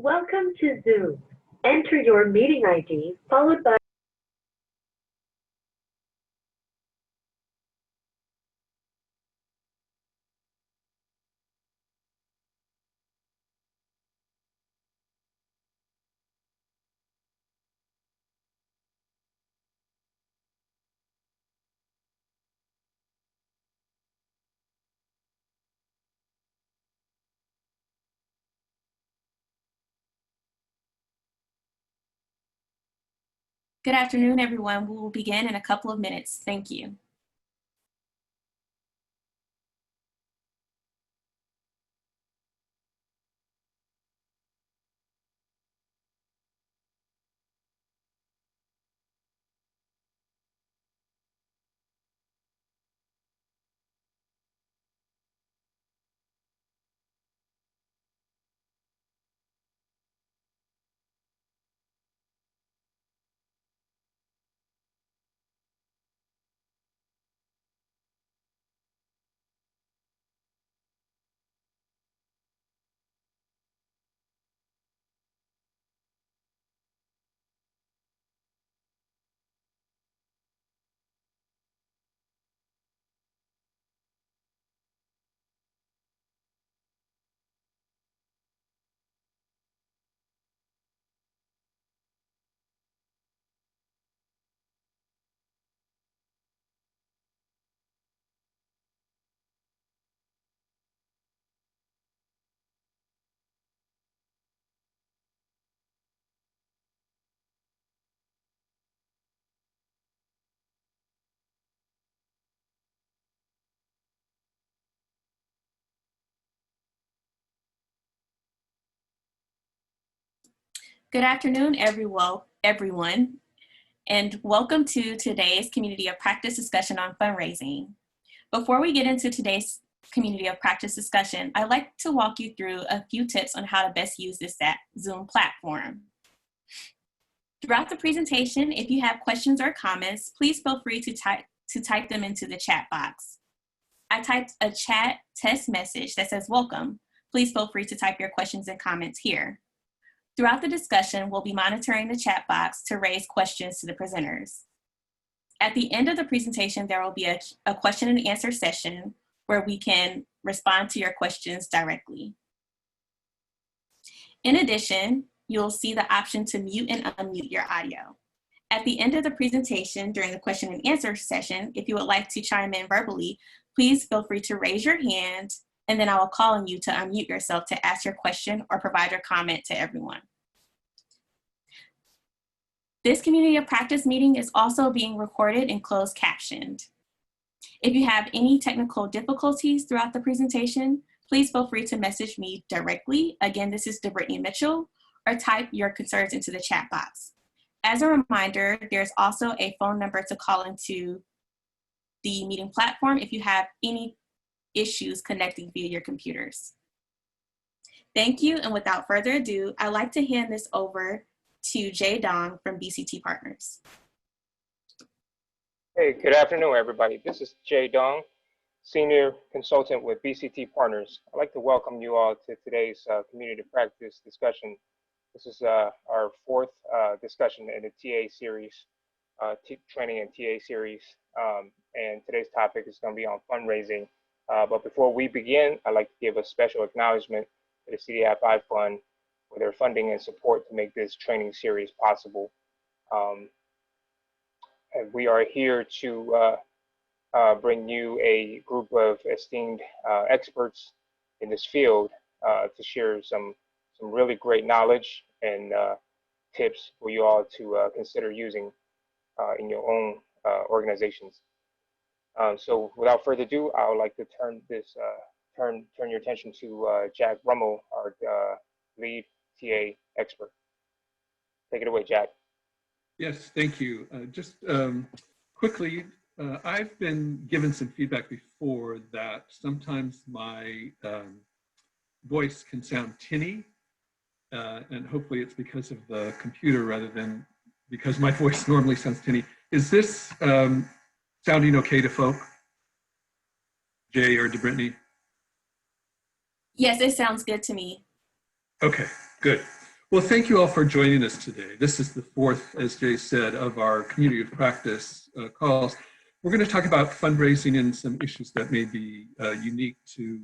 Welcome to Zoom. Enter your meeting ID followed by Good afternoon, everyone. We will begin in a couple of minutes. Thank you. Good afternoon, everyone, and welcome to today's Community of Practice discussion on fundraising. Before we get into today's Community of Practice discussion, I'd like to walk you through a few tips on how to best use this Zoom platform. Throughout the presentation, if you have questions or comments, please feel free to type them into the chat box. I typed a chat test message that says welcome. Please feel free to type your questions and comments here. Throughout the discussion, we'll be monitoring the chat box to raise questions to the presenters. At the end of the presentation, there will be a question and answer session where we can respond to your questions directly. In addition, you'll see the option to mute and unmute your audio. At the end of the presentation, during the question and answer session, if you would like to chime in verbally, please feel free to raise your hand, and then I will call on you to unmute yourself to ask your question or provide your comment to everyone. This Community of Practice meeting is also being recorded and closed captioned. If you have any technical difficulties throughout the presentation, please feel free to message me directly. Again, this is Brittany Mitchell, or type your concerns into the chat box. As a reminder, there's also a phone number to call into the meeting platform if you have any issues connecting via your computers. Thank you, and without further ado, I'd like to hand this over to Jay Dong from BCT Partners. Hey, good afternoon, everybody. This is Jay Dong, Senior Consultant with BCT Partners. I'd like to welcome you all to today's Community Practice discussion. This is our fourth discussion in the TA series, training and TA series, and today's topic is going to be on fundraising. But before we begin, I'd like to give a special acknowledgement to the CDFI Fund for their funding and support to make this training series possible. And we are here to bring you a group of esteemed experts in this field to share some really great knowledge and tips for you all to consider using in your own organizations. So without further ado, I would like to turn your attention to Jack Rummel, our lead TA expert. Take it away, Jack. Yes, thank you. Just quickly, I've been given some feedback before that sometimes my voice can sound tinny, and hopefully it's because of the computer rather than because my voice normally sounds tinny. Is this sounding okay to folk? Jay or Brittany? Yes, it sounds good to me. Okay, good. Well, thank you all for joining us today. This is the fourth, as Jay said, of our community of practice calls. We're going to talk about fundraising and some issues that may be unique to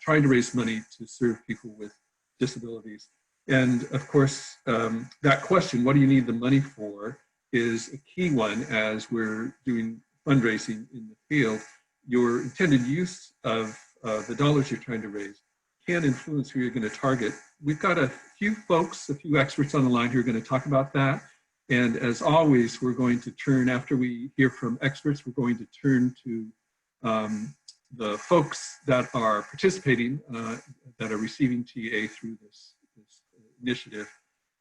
trying to raise money to serve people with disabilities. And of course, that question, what do you need the money for, is a key one as we're doing fundraising in the field. Your intended use of the dollars you're trying to raise can influence who you're going to target. We've got a few folks, a few experts on the line who are going to talk about that. And as always, we're going to turn, after we hear from experts, we're going to turn to the folks that are participating, that are receiving TA through this initiative.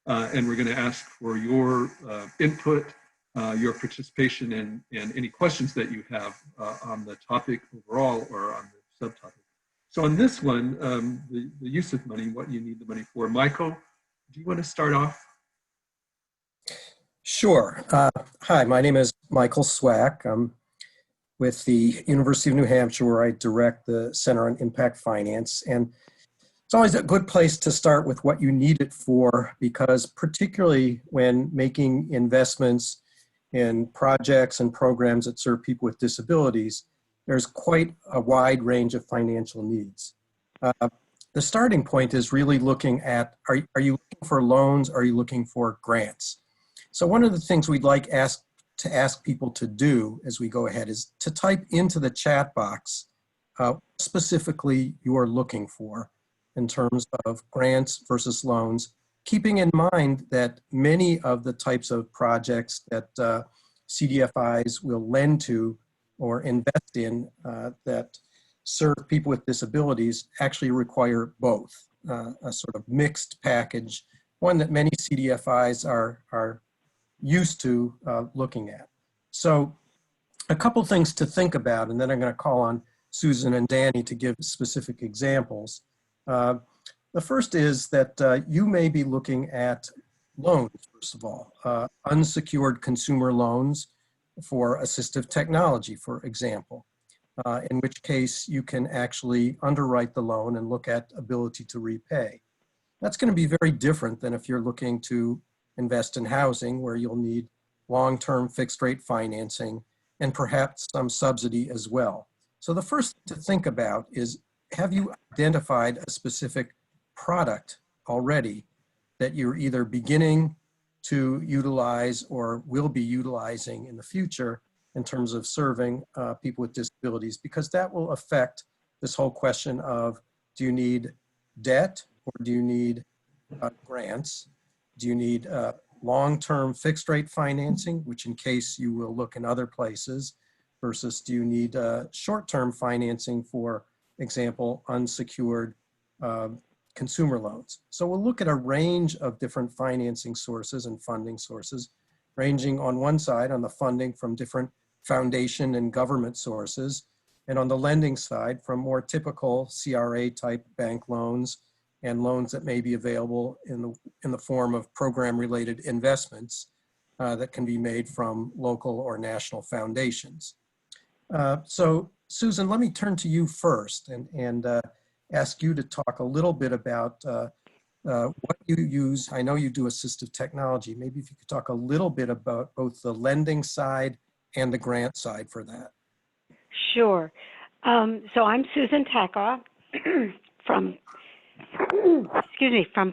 And we're going to ask for your input, your participation, and any questions that you have on the topic overall or on the subtopic. So on this one, the use of money, what you need the money for. Michael, do you want to start off? Sure. Hi, my name is Michael Swack. I'm with the University of New Hampshire, where I direct the Center on Impact Finance. And it's always a good place to start with what you need it for, because particularly when making investments in projects and programs that serve people with disabilities, there's quite a wide range of financial needs. The starting point is really looking at, are you looking for loans? Are you looking for grants? So one of the things we'd like to ask people to do as we go ahead is to type into the chat box specifically you are looking for in terms of grants versus loans, keeping in mind that many of the types of projects that CDFIs will lend to or invest in that serve people with disabilities actually require both, a sort of mixed package, one that many CDFIs are used to looking at. So a couple things to think about, and then I'm going to call on Susan and Danny to give specific examples. The first is that you may be looking at loans, first of all, unsecured consumer loans for assistive technology, for example, in which case you can actually underwrite the loan and look at ability to repay. That's going to be very different than if you're looking to invest in housing, where you'll need long-term fixed rate financing and perhaps some subsidy as well. So the first thing to think about is, have you identified a specific product already that you're either beginning to utilize or will be utilizing in the future in terms of serving people with disabilities? Because that will affect this whole question of, do you need debt or do you need grants? Do you need long-term fixed rate financing, which in case you will look in other places, versus do you need short-term financing, for example, unsecured consumer loans? So we'll look at a range of different financing sources and funding sources, ranging on one side on the funding from different foundation and government sources, and on the lending side from more typical CRA type bank loans and loans that may be available in the form of program related investments that can be made from local or national foundations. So Susan, let me turn to you first and ask you to talk a little bit about what you use. I know you do assistive technology. Maybe if you could talk a little bit about both the lending side and the grant side for that. Sure. So I'm Susan Takaw from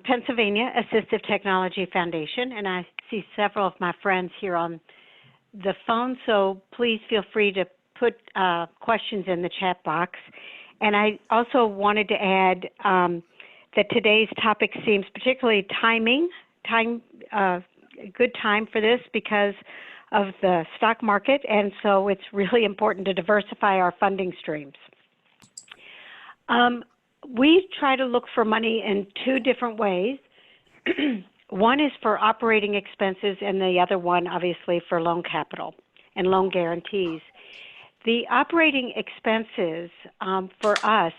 Pennsylvania Assistive Technology Foundation, and I see several of my friends here on the phone, so please feel free to put questions in the chat box. And I also wanted to add that today's topic seems particularly good time for this because of the stock market, and so it's really important to diversify our funding streams. We try to look for money in two different ways. One is for operating expenses, and the other one, obviously, for loan capital and loan guarantees. The operating expenses for us,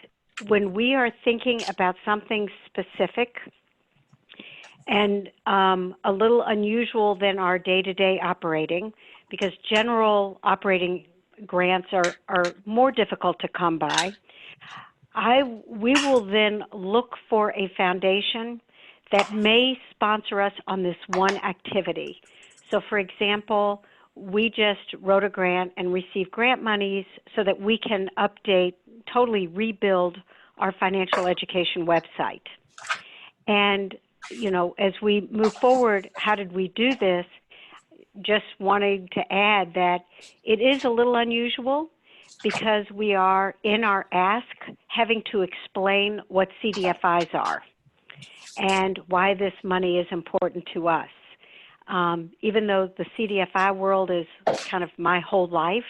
when we are thinking about something specific and a little unusual than our day-to-day operating, because general operating grants are more difficult to come by, we will then look for a foundation that may sponsor us on this one activity. So for example, we just wrote a grant and received grant monies so that we can update, totally rebuild our financial education website. And, you know, as we move forward, how did we do this? Just wanting to add that it is a little unusual because we are in our ask having to explain what CDFIs are and why this money is important to us. Even though the CDFI world is kind of my whole life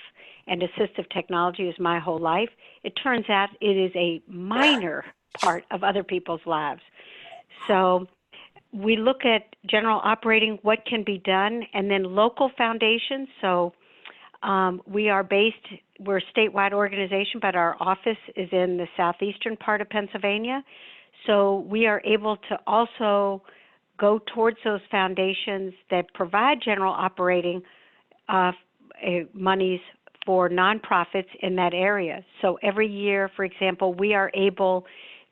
and assistive technology is my whole life, it turns out it is a minor part of other people's lives. So we look at general operating, what can be done, and then local foundations. So we're a statewide organization, but our office is in the southeastern part of Pennsylvania. So we are able to also go towards those foundations that provide general operating monies for nonprofits in that area. So every year, for example, we are able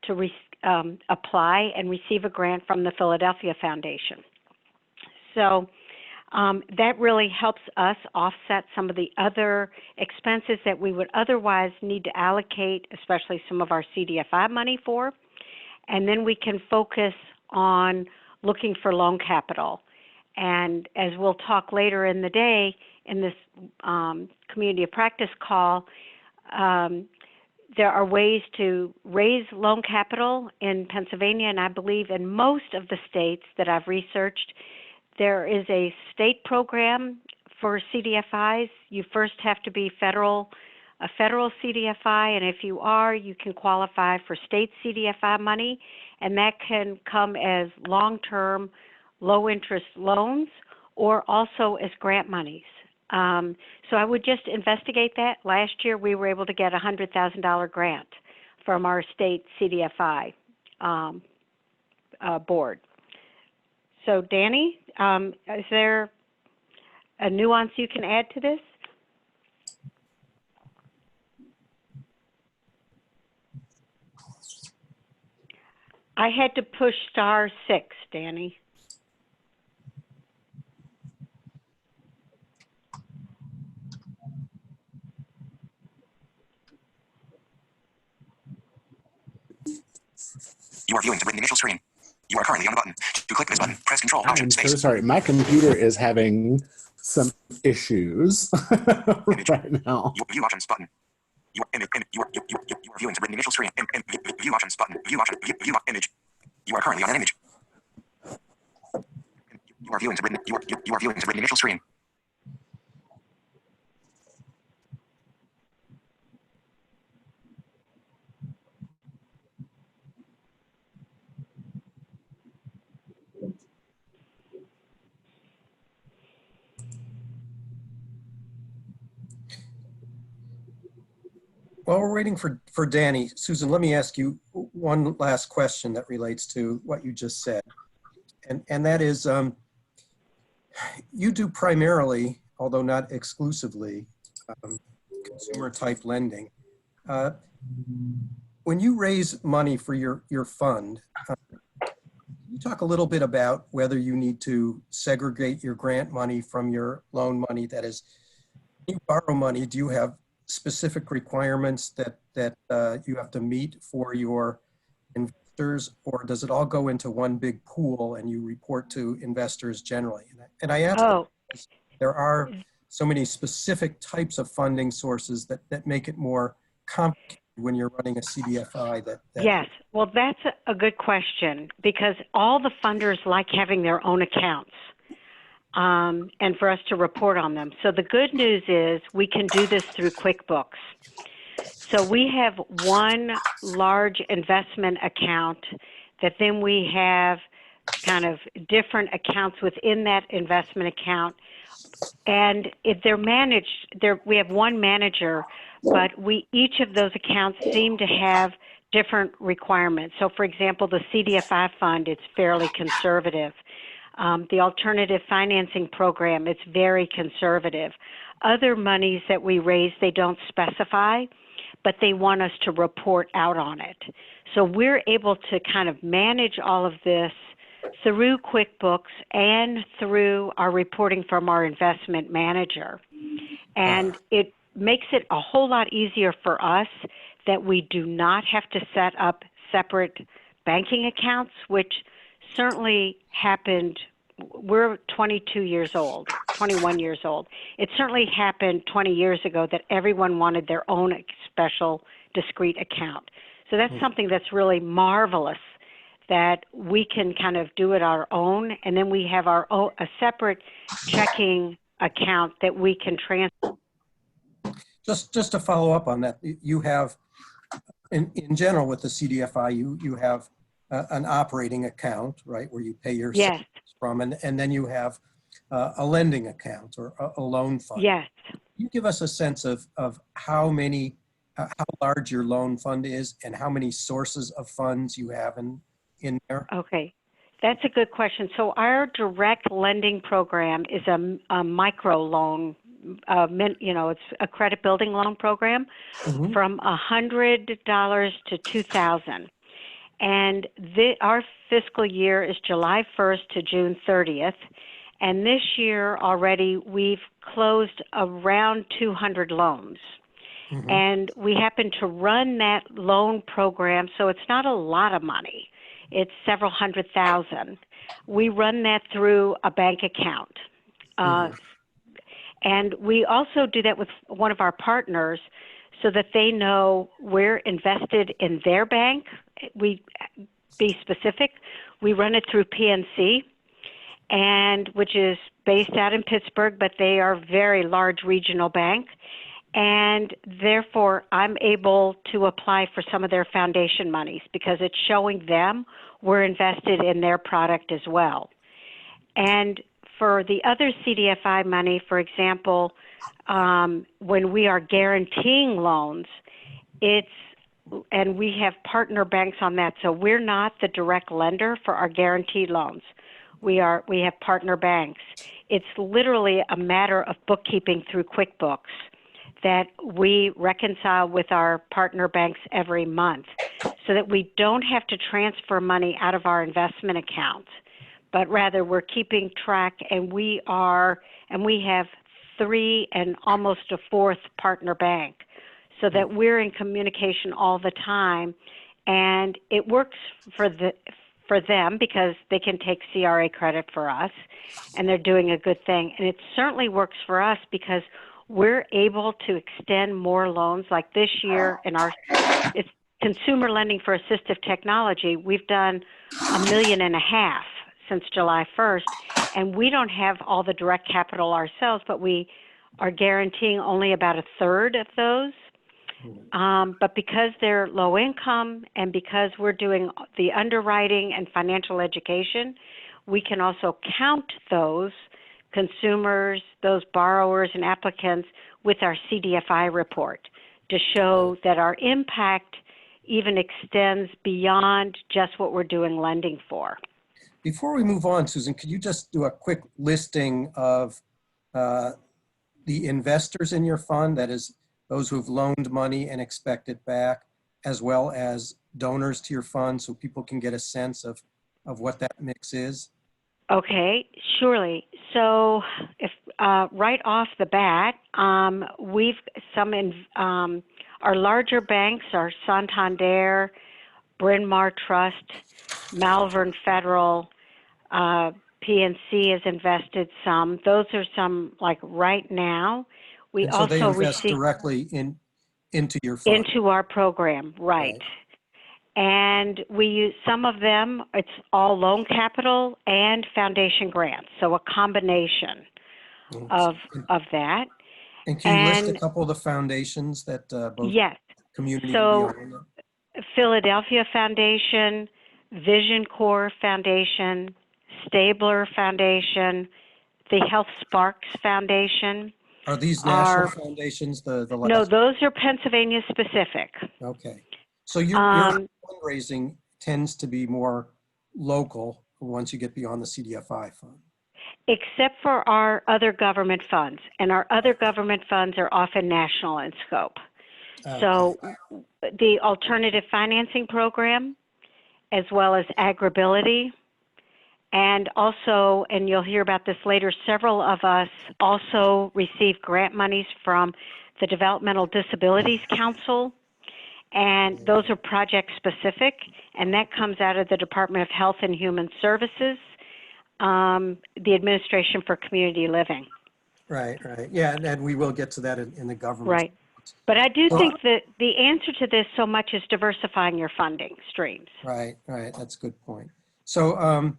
to apply and receive a grant from the Philadelphia Foundation. So that really helps us offset some of the other expenses that we would otherwise need to allocate, especially some of our CDFI money for. And then we can focus on looking for loan capital. And as we'll talk later in the day in this community of practice call, there are ways to raise loan capital in Pennsylvania, and I believe in most of the states that I've researched, there is a state program for CDFIs. You first have to be a federal CDFI, and if you are, you can qualify for state CDFI money, and that can come as long-term, low-interest loans or also as grant monies. So I would just investigate that. Last year, we were able to get a $100,000 grant from our state CDFI board. So Danny, is there a nuance you can add to this? I had to push *6, Danny. You are viewing the written initial screen. You are currently on the button. To click this button, press Control Option I'm Space. so sorry. My computer is having some issues right now. View options button. You are viewing the written initial screen. View options button. View option. View image. You are currently on an image. You are viewing the written. You are viewing the written initial screen. While we're waiting for Danny, Susan, let me ask you one last question that relates to what you just said. And that is, you do primarily, although not exclusively, consumer type lending. When you raise money for your fund, can you talk a little bit about whether you need to segregate your grant money from your loan money? That is, when you borrow money, do you have specific requirements that you have to meet for your investors, or does it all go into one big pool and you report to investors generally? And I ask because there are so many specific types of funding sources that make it more complicated when you're running a CDFI. Yes, well, that's a good question because all the funders like having their own accounts. And for us to report on them. So the good news is we can do this through QuickBooks. So we have one large investment account that then we have kind of different accounts within that investment account. And if they're managed, we have one manager, but each of those accounts seem to have different requirements. So for example, the CDFI fund, it's fairly conservative. The alternative financing program, it's very conservative. Other monies that we raise, they don't specify, but they want us to report out on it. So we're able to kind of manage all of this through QuickBooks and through our reporting from our investment manager. And it makes it a whole lot easier for us that we do not have to set up separate banking accounts, which certainly happened. We're 22 years old, 21 years old. It certainly happened 20 years ago that everyone wanted their own special discrete account. So that's something that's really marvelous, that we can kind of do it our own, and then we have our own, a separate checking account that we can transfer. Just to follow up on that, you have, in general with the CDFI, you have an operating account, right, where you pay your Yes. from, and then you have a lending account or a loan fund. Yes. Can you give us a sense of how large your loan fund is and how many sources of funds you have in there? Okay, that's a good question. So our direct lending program is a micro loan. It's a credit building loan program from $100 to $2,000. And our fiscal year is July 1st to June 30th. And this year already we've closed around 200 loans. And we happen to run that loan program, so it's not a lot of money. It's several $100,000. We run that through a bank account. And we also do that with one of our partners so that they know we're invested in their bank. We be specific. We run it through PNC, which is based out in Pittsburgh, but they are a very large regional bank. And therefore, I'm able to apply for some of their foundation monies because it's showing them we're invested in their product as well. And for the other CDFI money, for example, when we are guaranteeing loans, and we have partner banks on that, so we're not the direct lender for our guaranteed loans. We have partner banks. It's literally a matter of bookkeeping through QuickBooks that we reconcile with our partner banks every month so that we don't have to transfer money out of our investment accounts, but rather we're keeping track, and we have 3 and almost a 4th partner bank so that we're in communication all the time, and it works for them because they can take CRA credit for us, and they're doing a good thing. And it certainly works for us because we're able to extend more loans. Like this year it's consumer lending for assistive technology. We've done $1.5 million since July 1st, and we don't have all the direct capital ourselves, but we are guaranteeing only about a third of those. But because they're low income and because we're doing the underwriting and financial education, we can also count those consumers, those borrowers and applicants with our CDFI report to show that our impact even extends beyond just what we're doing lending for. Before we move on, Susan, could you just do a quick listing of the investors in your fund, that is those who have loaned money and expect it back, as well as donors to your fund so people can get a sense of what that mix is? Okay, surely. So if right off the bat, we've our larger banks are Santander, Bryn Mawr Trust, Malvern Federal, PNC has invested some. Those are some like right now. We and so also they invest directly into your fund. Into our program, right. And we use some of them, it's all loan capital and foundation grants, so a combination of that. And can you list a couple of the foundations that both community and beyond? Philadelphia Foundation, Vision Corps Foundation, Stabler Foundation, the Health Sparks Foundation. Are these national foundations? The last no, those are Pennsylvania specific. Okay. So your fundraising tends to be more local once you get beyond the CDFI fund. Except for our other government funds. And our other government funds are often national in scope. So the alternative financing program, as well as agribility, And also, and you'll hear about this later, several of us also receive grant monies from the Developmental Disabilities Council, and those are project specific, and that comes out of the Department of Health and Human Services, the Administration for Community Living. Right. Yeah, and we will get to that in the government. Right. But I do think that the answer to this so much is diversifying your funding streams. Right. That's a good point. So,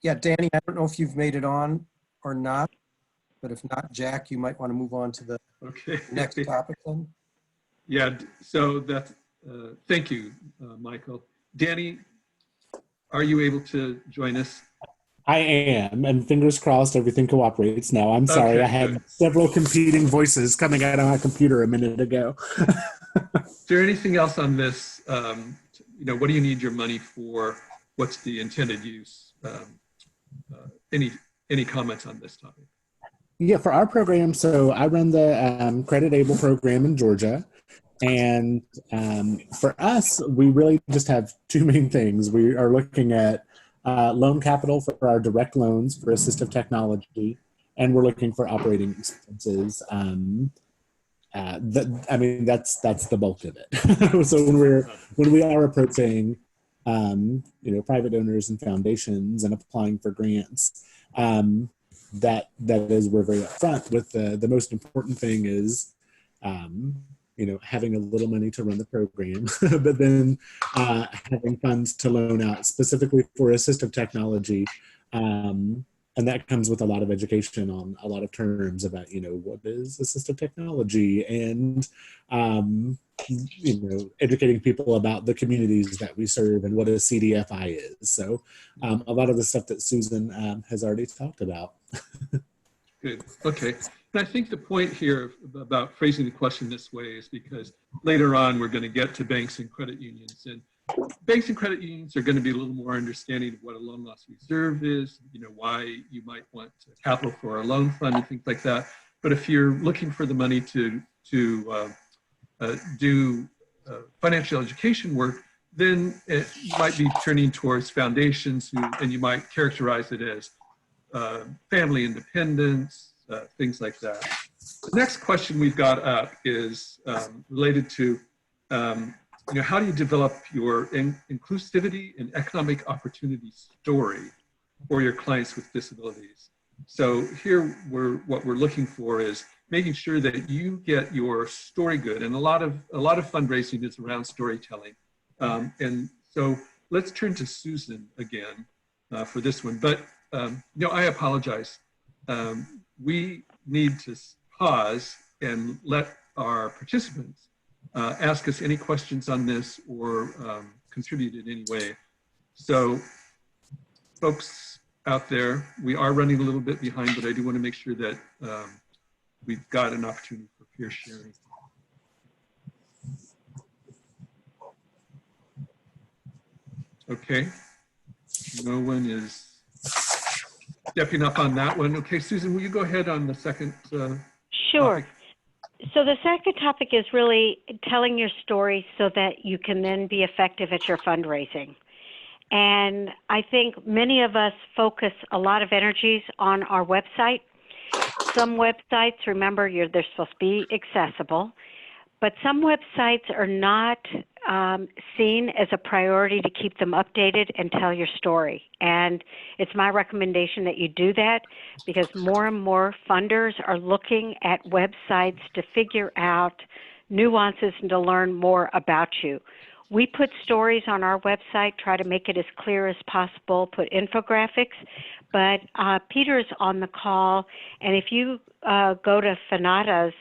yeah, Danny, I don't know if you've made it on or not, but if not, Jack, you might want to move on to the next topic then. Yeah, so that's, thank you, Michael. Danny, are you able to join us? I am, and fingers crossed everything cooperates now. I'm sorry, Okay, I had good. several competing voices coming out of my computer a minute ago. Is there anything else on this? What do you need your money for? What's the intended use? Any comments on this topic? Yeah, for our program, so I run the Credit Able program in Georgia. And for us, we really just have two main things. We are looking at loan capital for our direct loans for assistive technology, and we're looking for operating expenses. That's the bulk of it. So when we are approaching, private donors and foundations and applying for grants, that is we're very upfront with the most important thing is having a little money to run the program, but then having funds to loan out specifically for assistive technology. And that comes with a lot of education on a lot of terms about, what is assistive technology and, educating people about the communities that we serve and what a CDFI is. So a lot of the stuff that Susan has already talked about. Good. Okay. And I think the point here about phrasing the question this way is because later on we're going to get to banks and credit unions, and banks and credit unions are going to be a little more understanding of what a loan loss reserve is, why you might want capital for a loan fund and things like that. But if you're looking for the money to do financial education work, then you might be turning towards foundations, and you might characterize it as family independence, things like that. The next question we've got up is related to, how do you develop your inclusivity and economic opportunity story for your clients with disabilities? So here, what we're looking for is making sure that you get your story good, and a lot of fundraising is around storytelling. And so let's turn to Susan again for this one. But I apologize. We need to pause and let our participants ask us any questions on this or contribute in any way. So folks out there, we are running a little bit behind, but I do want to make sure that we've got an opportunity for peer sharing. Okay, no one is stepping up on that one. Okay, Susan, will you go ahead on the second Sure. topic? So the second topic is really telling your story so that you can then be effective at your fundraising. And I think many of us focus a lot of energies on our website. Some websites, remember, they're supposed to be accessible, but some websites are not seen as a priority to keep them updated and tell your story. And it's my recommendation that you do that, because more and more funders are looking at websites to figure out nuances and to learn more about you. We put stories on our website, try to make it as clear as possible, put infographics, but Peter's on the call, and if you go to Pinata's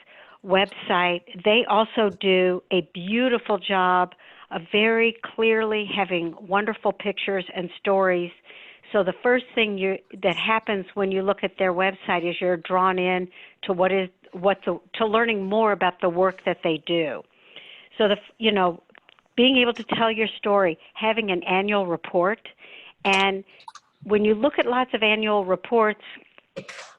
website, they also do a beautiful job of very clearly having wonderful pictures and stories. So the first thing that happens when you look at their website is you're drawn in to to learning more about the work that they do. So being able to tell your story, having an annual report, and when you look at lots of annual reports,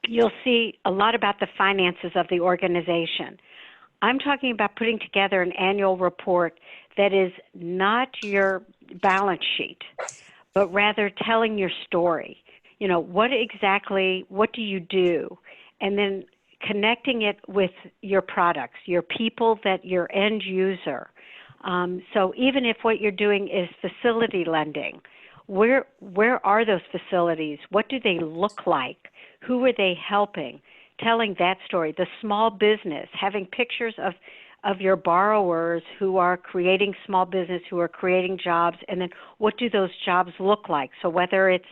you'll see a lot about the finances of the organization. I'm talking about putting together an annual report that is not your balance sheet, but rather telling your story. you know, what do you do? And then connecting it with your products, your people, that your end user. So even if what you're doing is facility lending, where are those facilities? What do they look like? Who are they helping? Telling that story. The small business, having pictures of your borrowers who are creating small business, who are creating jobs, and then what do those jobs look like? So whether it's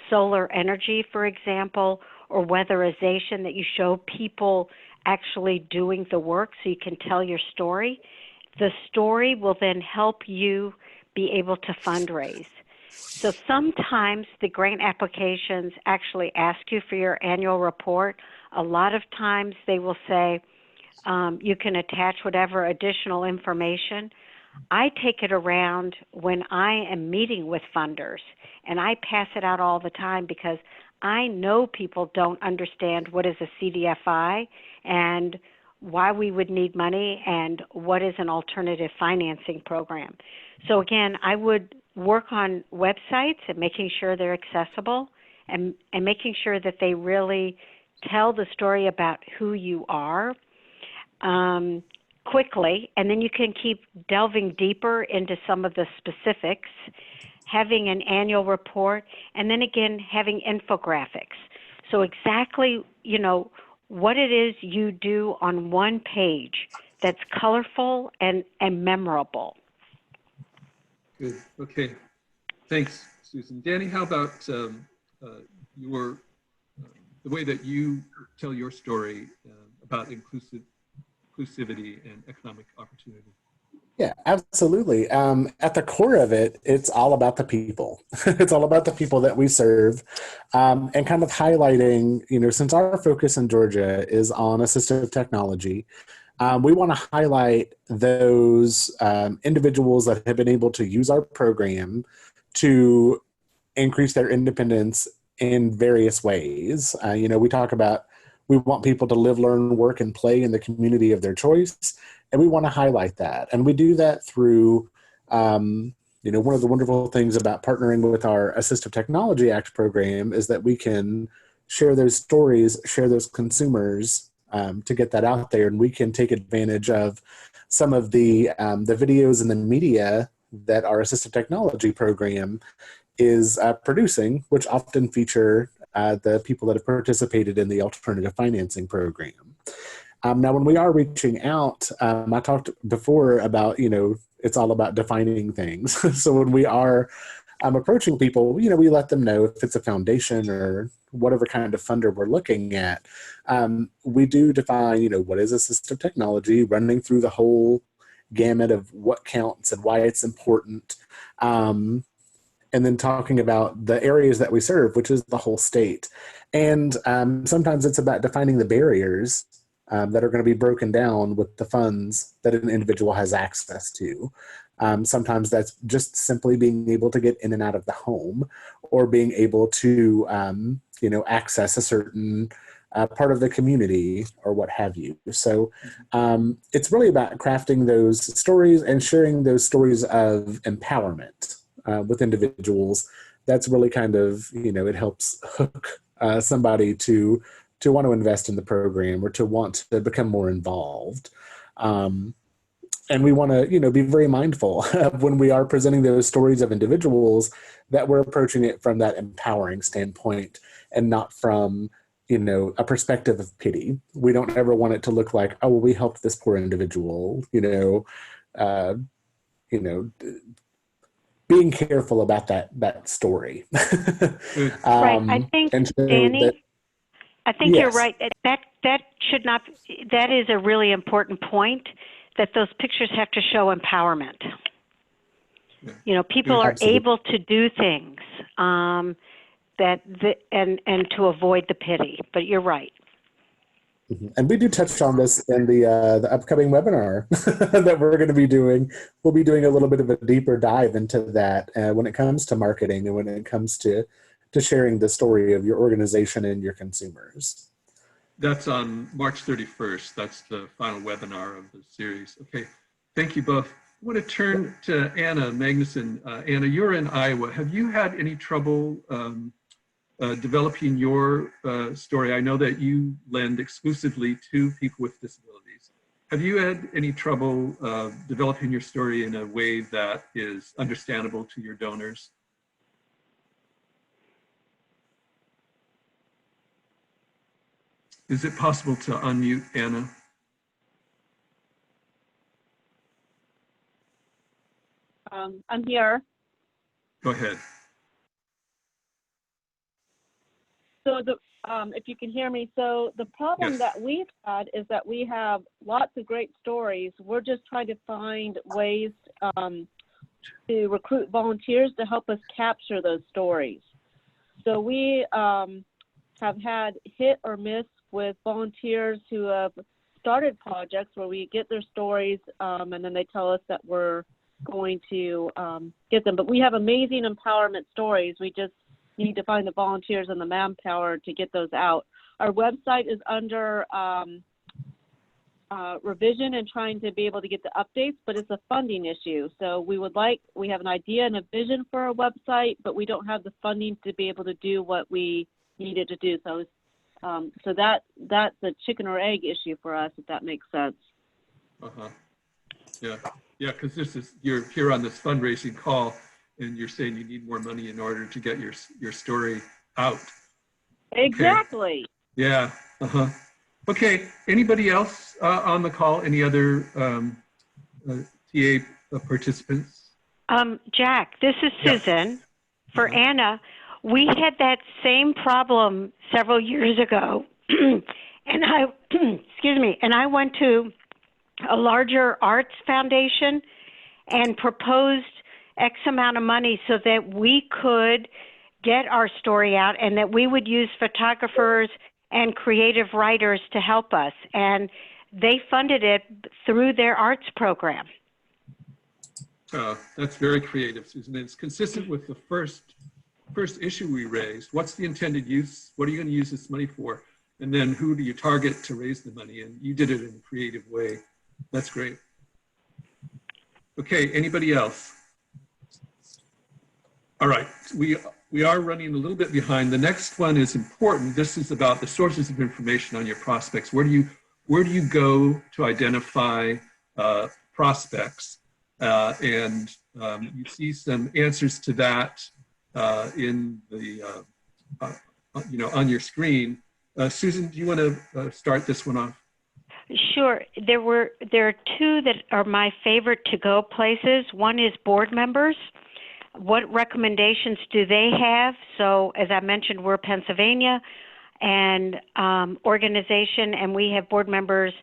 solar energy, for example, or weatherization, that you show people actually doing the work so you can tell your story. The story will then help you be able to fundraise. So sometimes the grant applications actually ask you for your annual report. A lot of times they will say you can attach whatever additional information. I take it around when I am meeting with funders, and I pass it out all the time because I know people don't understand what is a CDFI and why we would need money and what is an alternative financing program. So again, I would work on websites and making sure they're accessible and making sure that they really tell the story about who you are quickly, and then you can keep delving deeper into some of the specifics, having an annual report, and then again having infographics. So exactly, you know, what it is you do on one page that's colorful and memorable. Good. Okay. Thanks, Susan. Danny, how about your the way that you tell your story about inclusivity and economic opportunity? Yeah, absolutely. At the core of it, it's all about the people. It's all about the people that we serve, and kind of highlighting, you know, since our focus in Georgia is on assistive technology, we want to highlight those individuals that have been able to use our program to increase their independence in various ways. You know, we talk about we want people to live, learn, work, and play in the community of their choice. And we want to highlight that. And we do that through, you know, one of the wonderful things about partnering with our Assistive Technology Act program is that we can share those stories, share those consumers to get that out there. And we can take advantage of some of the videos and the media that our Assistive Technology program is producing, which often feature the people that have participated in the alternative financing program. Now, when we are reaching out, I talked before about, you know, it's all about defining things. So when we are approaching people, you know, we let them know if it's a foundation or whatever kind of funder we're looking at. We do define, you know, what is assistive technology, running through the whole gamut of what counts and why it's important. And then talking about the areas that we serve, which is the whole state. And sometimes it's about defining the barriers that are going to be broken down with the funds that an individual has access to. Sometimes that's just simply being able to get in and out of the home, or being able to, you know, access a certain part of the community or what have you. So it's really about crafting those stories and sharing those stories of empowerment with individuals. That's really kind of, you know, it helps hook somebody to want to invest in the program or to want to become more involved. And we want to, you know, be very mindful of when we are presenting those stories of individuals that we're approaching it from that empowering standpoint and not from, you know, a perspective of pity. We don't ever want it to look like, oh, well, we helped this poor individual, being careful about that story. Right. I think, Danny, I think yes. You're right. That should not. That is a really important point. That those pictures have to show empowerment. Yeah. You know, people are Absolutely. able to do things and to avoid the pity. But you're right. And we do touch on this in the upcoming webinar that we're going to be doing. We'll be doing a little bit of a deeper dive into that when it comes to marketing and when it comes to sharing the story of your organization and your consumers. That's on March 31st. That's the final webinar of the series. Okay, thank you both. I want to turn to Anna Magnuson. Anna, you're in Iowa. Have you had any trouble developing your story. I know that you lend exclusively to people with disabilities. Have you had any trouble developing your story in a way that is understandable to your donors? Is it possible to unmute Anna? I'm here. Go ahead. So if you can hear me, so the problem Yes. that we've had is that we have lots of great stories. We're just trying to find ways to recruit volunteers to help us capture those stories. So we have had hit or miss with volunteers who have started projects where we get their stories and then they tell us that we're going to get them. But we have amazing empowerment stories. We just need to find the volunteers and the manpower to get those out. Our website is under revision and trying to be able to get the updates, but it's a funding issue. So we have an idea and a vision for our website, but we don't have the funding to be able to do what we needed to do. So that's a chicken or egg issue for us, if that makes sense. Yeah, because you're here on this fundraising call, and you're saying you need more money in order to get your story out. Exactly. Okay. Yeah. Okay. Anybody else on the call? Any other TA participants? Jack, this is Susan. For Anna, we had that same problem several years ago, and I, excuse me, and I went to a larger arts foundation and proposed X amount of money so that we could get our story out and that we would use photographers and creative writers to help us. And they funded it through their arts program. That's very creative, Susan. It's consistent with the first issue we raised. What's the intended use? What are you going to use this money for? And then who do you target to raise the money? And you did it in a creative way. That's great. Okay, anybody else? All right, we are running a little bit behind. The next one is important. This is about the sources of information on your prospects. Where do you go to identify prospects? And you see some answers to that in the on your screen. Susan, do you want to start this one off? Sure. There are two that are my favorite to-go places. One is board members. What recommendations do they have? So as I mentioned, we're Pennsylvania and organization, and we have board members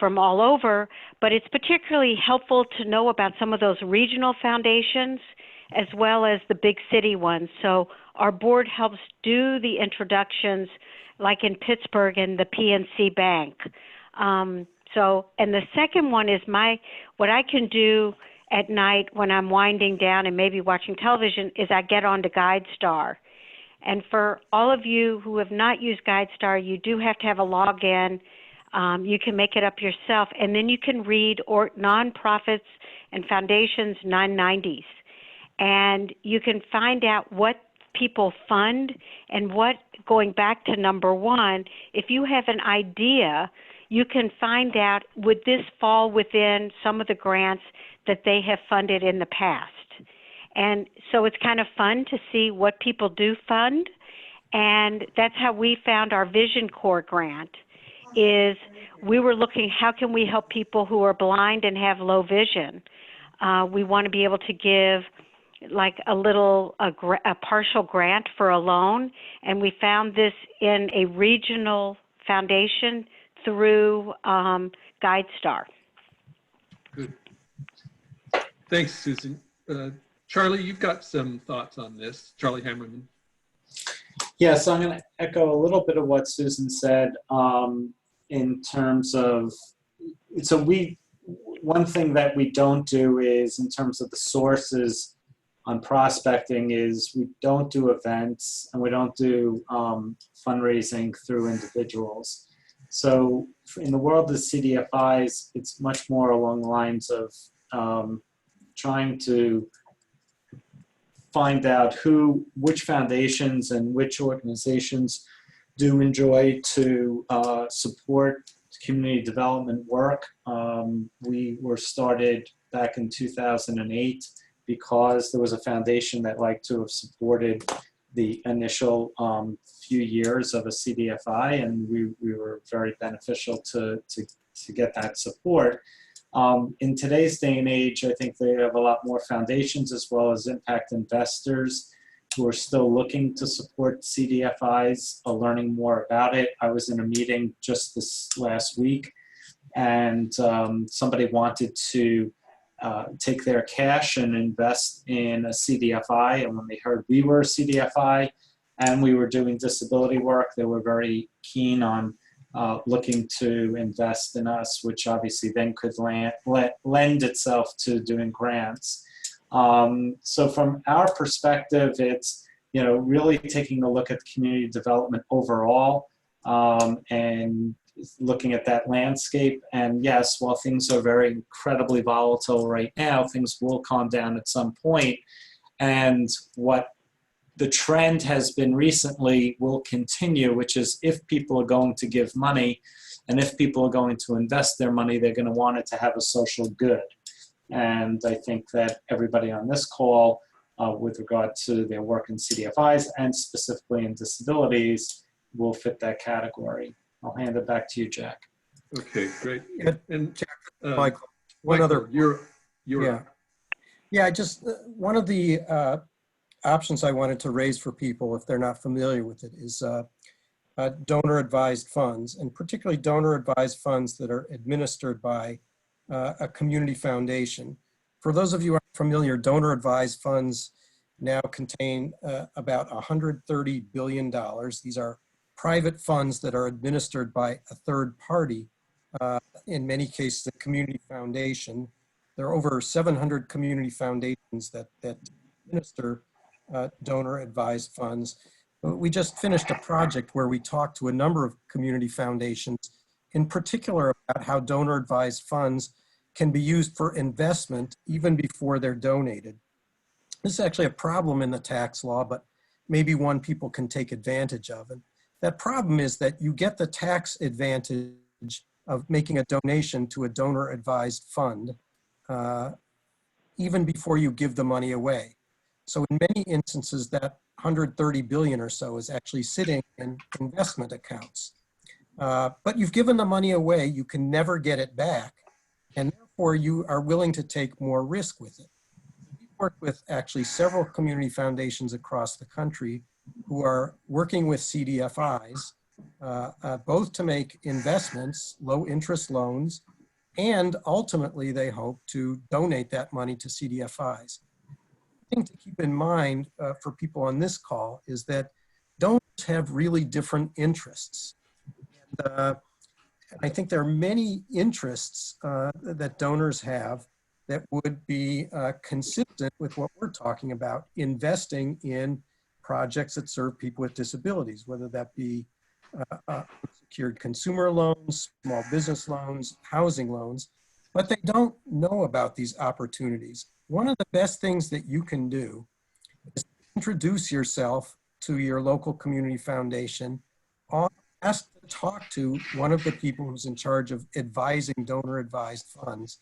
from all over, but it's particularly helpful to know about some of those regional foundations as well as the big city ones. So our board helps do the introductions, like in Pittsburgh and the PNC Bank. And the second one is what I can do at night when I'm winding down and maybe watching television is I get onto Guidestar. And for all of you who have not used Guidestar, you do have to have a login. You can make it up yourself, and then you can read nonprofits and foundations 990s. And you can find out what people fund and going back to number one, if you have an idea, you can find out, would this fall within some of the grants that they have funded in the past? And so it's kind of fun to see what people do fund. And that's how we found our Vision Corps grant, is we were looking, how can we help people who are blind and have low vision? We want to be able to give like a partial grant for a loan. And we found this in a regional foundation through Guidestar. Good. Thanks, Susan. Charlie, you've got some thoughts on this. Charlie Hammerman. Yeah, so I'm going to echo a little bit of what Susan said in terms of, one thing that we don't do is, in terms of the sources on prospecting, is we don't do events and we don't do fundraising through individuals. So in the world of CDFIs, it's much more along the lines of trying to find out which foundations and which organizations do enjoy to support community development work. We were started back in 2008 because there was a foundation that liked to have supported the initial few years of a CDFI, and we were very beneficial to get that support. In today's day and age, I think they have a lot more foundations as well as impact investors who are still looking to support CDFIs, learning more about it. I was in a meeting just this last week, and somebody wanted to take their cash and invest in a CDFI. And when they heard we were a CDFI and we were doing disability work, they were very keen on looking to invest in us, which obviously then could lend itself to doing grants. So from our perspective, it's really taking a look at community development overall and looking at that landscape. And yes, while things are very incredibly volatile right now, things will calm down at some point. And what the trend has been recently will continue, which is if people are going to give money and if people are going to invest their money, they're going to want it to have a social good. And I think that everybody on this call, with regard to their work in CDFIs and specifically in disabilities, will fit that category. I'll hand it back to you, Jack. Okay, great. And Jack, Michael, one Michael, other. you're Yeah, just one of the options I wanted to raise for people, if they're not familiar with it, is donor-advised funds, and particularly donor-advised funds that are administered by a community foundation. For those of you who aren't familiar, donor-advised funds now contain about $130 billion. These are private funds that are administered by a third party, in many cases a community foundation. There are over 700 community foundations that administer donor-advised funds. We just finished a project where we talked to a number of community foundations, in particular about how donor-advised funds can be used for investment even before they're donated. This is actually a problem in the tax law, but maybe one people can take advantage of. And that problem is that you get the tax advantage of making a donation to a donor-advised fund even before you give the money away. So in many instances, that 130 billion or so is actually sitting in investment accounts. But you've given the money away, you can never get it back, and therefore you are willing to take more risk with it. We work with actually several community foundations across the country who are working with CDFIs, both to make investments, low interest loans, and ultimately they hope to donate that money to CDFIs. The thing to keep in mind for people on this call is that donors have really different interests. And I think there are many interests that donors have that would be consistent with what we're talking about, investing in projects that serve people with disabilities, whether that be secured consumer loans, small business loans, housing loans, but they don't know about these opportunities. One of the best things that you can do is introduce yourself to your local community foundation, ask to talk to one of the people who's in charge of advising donor-advised funds,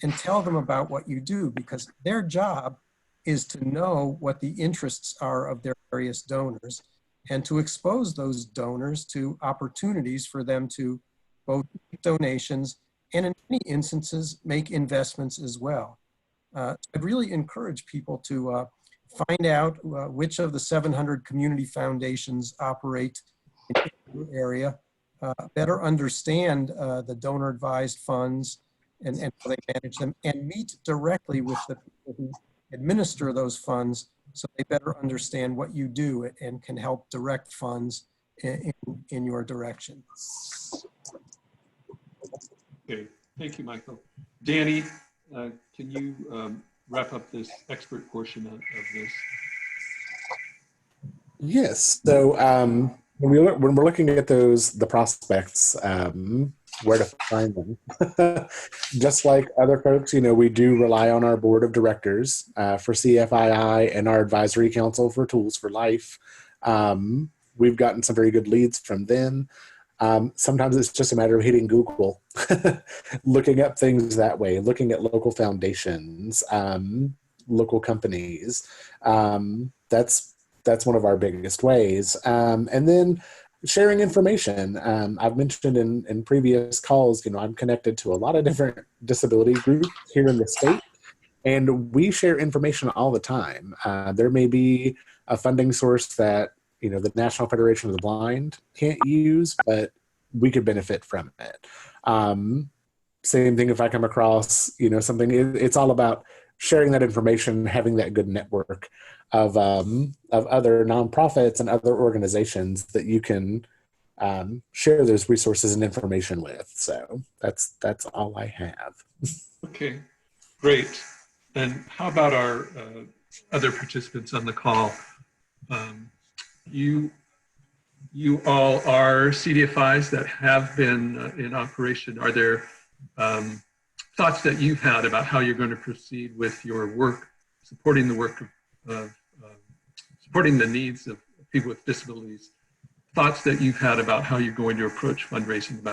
and tell them about what you do, because their job is to know what the interests are of their various donors and to expose those donors to opportunities for them to both make donations and in many instances make investments as well. I'd really encourage people to find out which of the 700 community foundations operate in your area, better understand the donor-advised funds and how they manage them, and meet directly with the people who administer those funds so they better understand what you do and can help direct funds in your direction. okay. Thank you, Michael. Danny, can you wrap up this expert portion of this? Yes. So when we're looking at the prospects, where to find them. Just like other folks, we do rely on our board of directors for CFII and our advisory council for Tools for Life. We've gotten some very good leads from them. Sometimes it's just a matter of hitting Google, looking up things that way, looking at local foundations, local companies. That's one of our biggest ways. And then sharing information. I've mentioned in previous calls, I'm connected to a lot of different disability groups here in the state, and we share information all the time. There may be a funding source that, the National Federation of the Blind can't use, but we could benefit from it. Same thing if I come across, something, it's all about sharing that information, having that good network of other nonprofits and other organizations that you can share those resources and information with. So that's all I have. Okay, great. And how about our other participants on the call? You all are CDFIs that have been in operation. Are there thoughts that you've had about how you're going to proceed with your work, supporting the work of supporting the needs of people with disabilities? Thoughts that you've had about how you're going to approach fundraising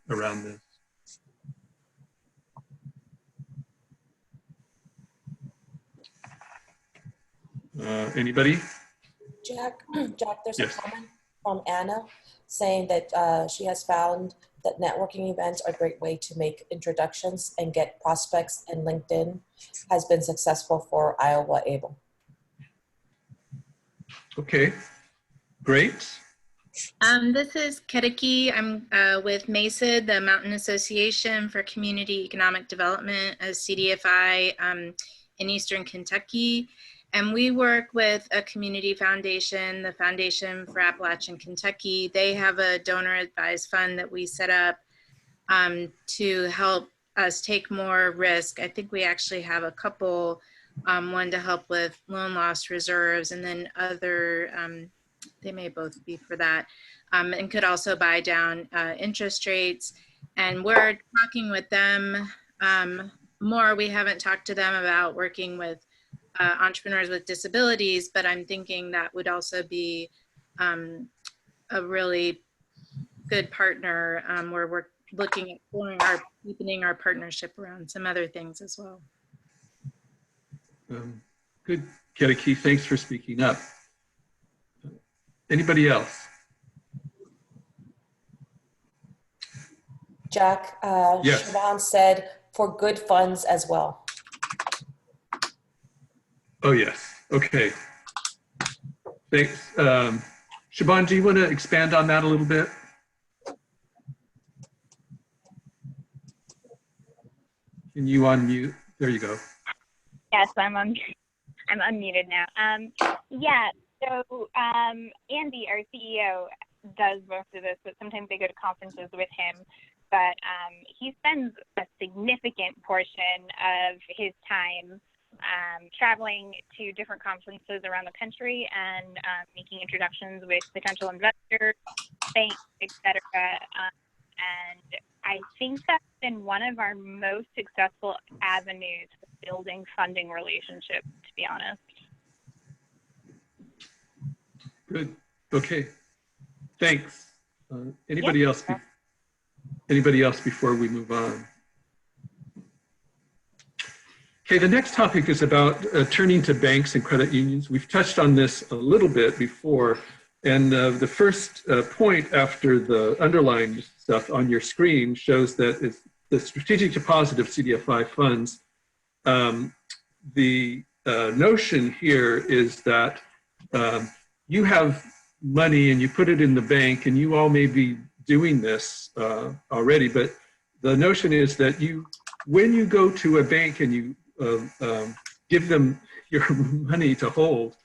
around this? Anybody? Jack, there's Yes. a comment from Anna saying that she has found that networking events are a great way to make introductions and get prospects, and LinkedIn has been successful for Iowa Able. Okay, great. This is Kediki. I'm with MESA, the Mountain Association for Community Economic Development, as CDFI in Eastern Kentucky. And we work with a community foundation, the Foundation for Appalachian Kentucky. They have a donor advised fund that we set up to help us take more risk. I think we actually have a couple, one to help with loan loss reserves, and then other, they may both be for that, and could also buy down interest rates. And we're talking with them more. We haven't talked to them about working with entrepreneurs with disabilities, but I'm thinking that would also be a really good partner where we're looking at deepening our partnership around some other things as well. Good, Kediki, thanks for speaking up. Anybody else? Jack, Yes. Siobhan said for good funds as well. Oh, yes. Okay. Thanks. Siobhan, do you want to expand on that a little bit? Can you unmute? There you go. Yes, I'm unmuted now. Yeah, so Andy, our CEO, does most of this, but sometimes I go to conferences with him. But he spends a significant portion of his time traveling to different conferences around the country and making introductions with potential investors, banks, etc. And I think that's been one of our most successful avenues for building funding relationships, to be honest. Good. Okay. Thanks. Anybody else? Anybody else before we move on? Okay, the next topic is about turning to banks and credit unions. We've touched on this a little bit before, and the first point after the underlined stuff on your screen shows that it's the strategic deposit of CDFI funds. The notion here is that you have money and you put it in the bank, and you all may be doing this already, but the notion is that when you go to a bank and you give them your money to hold,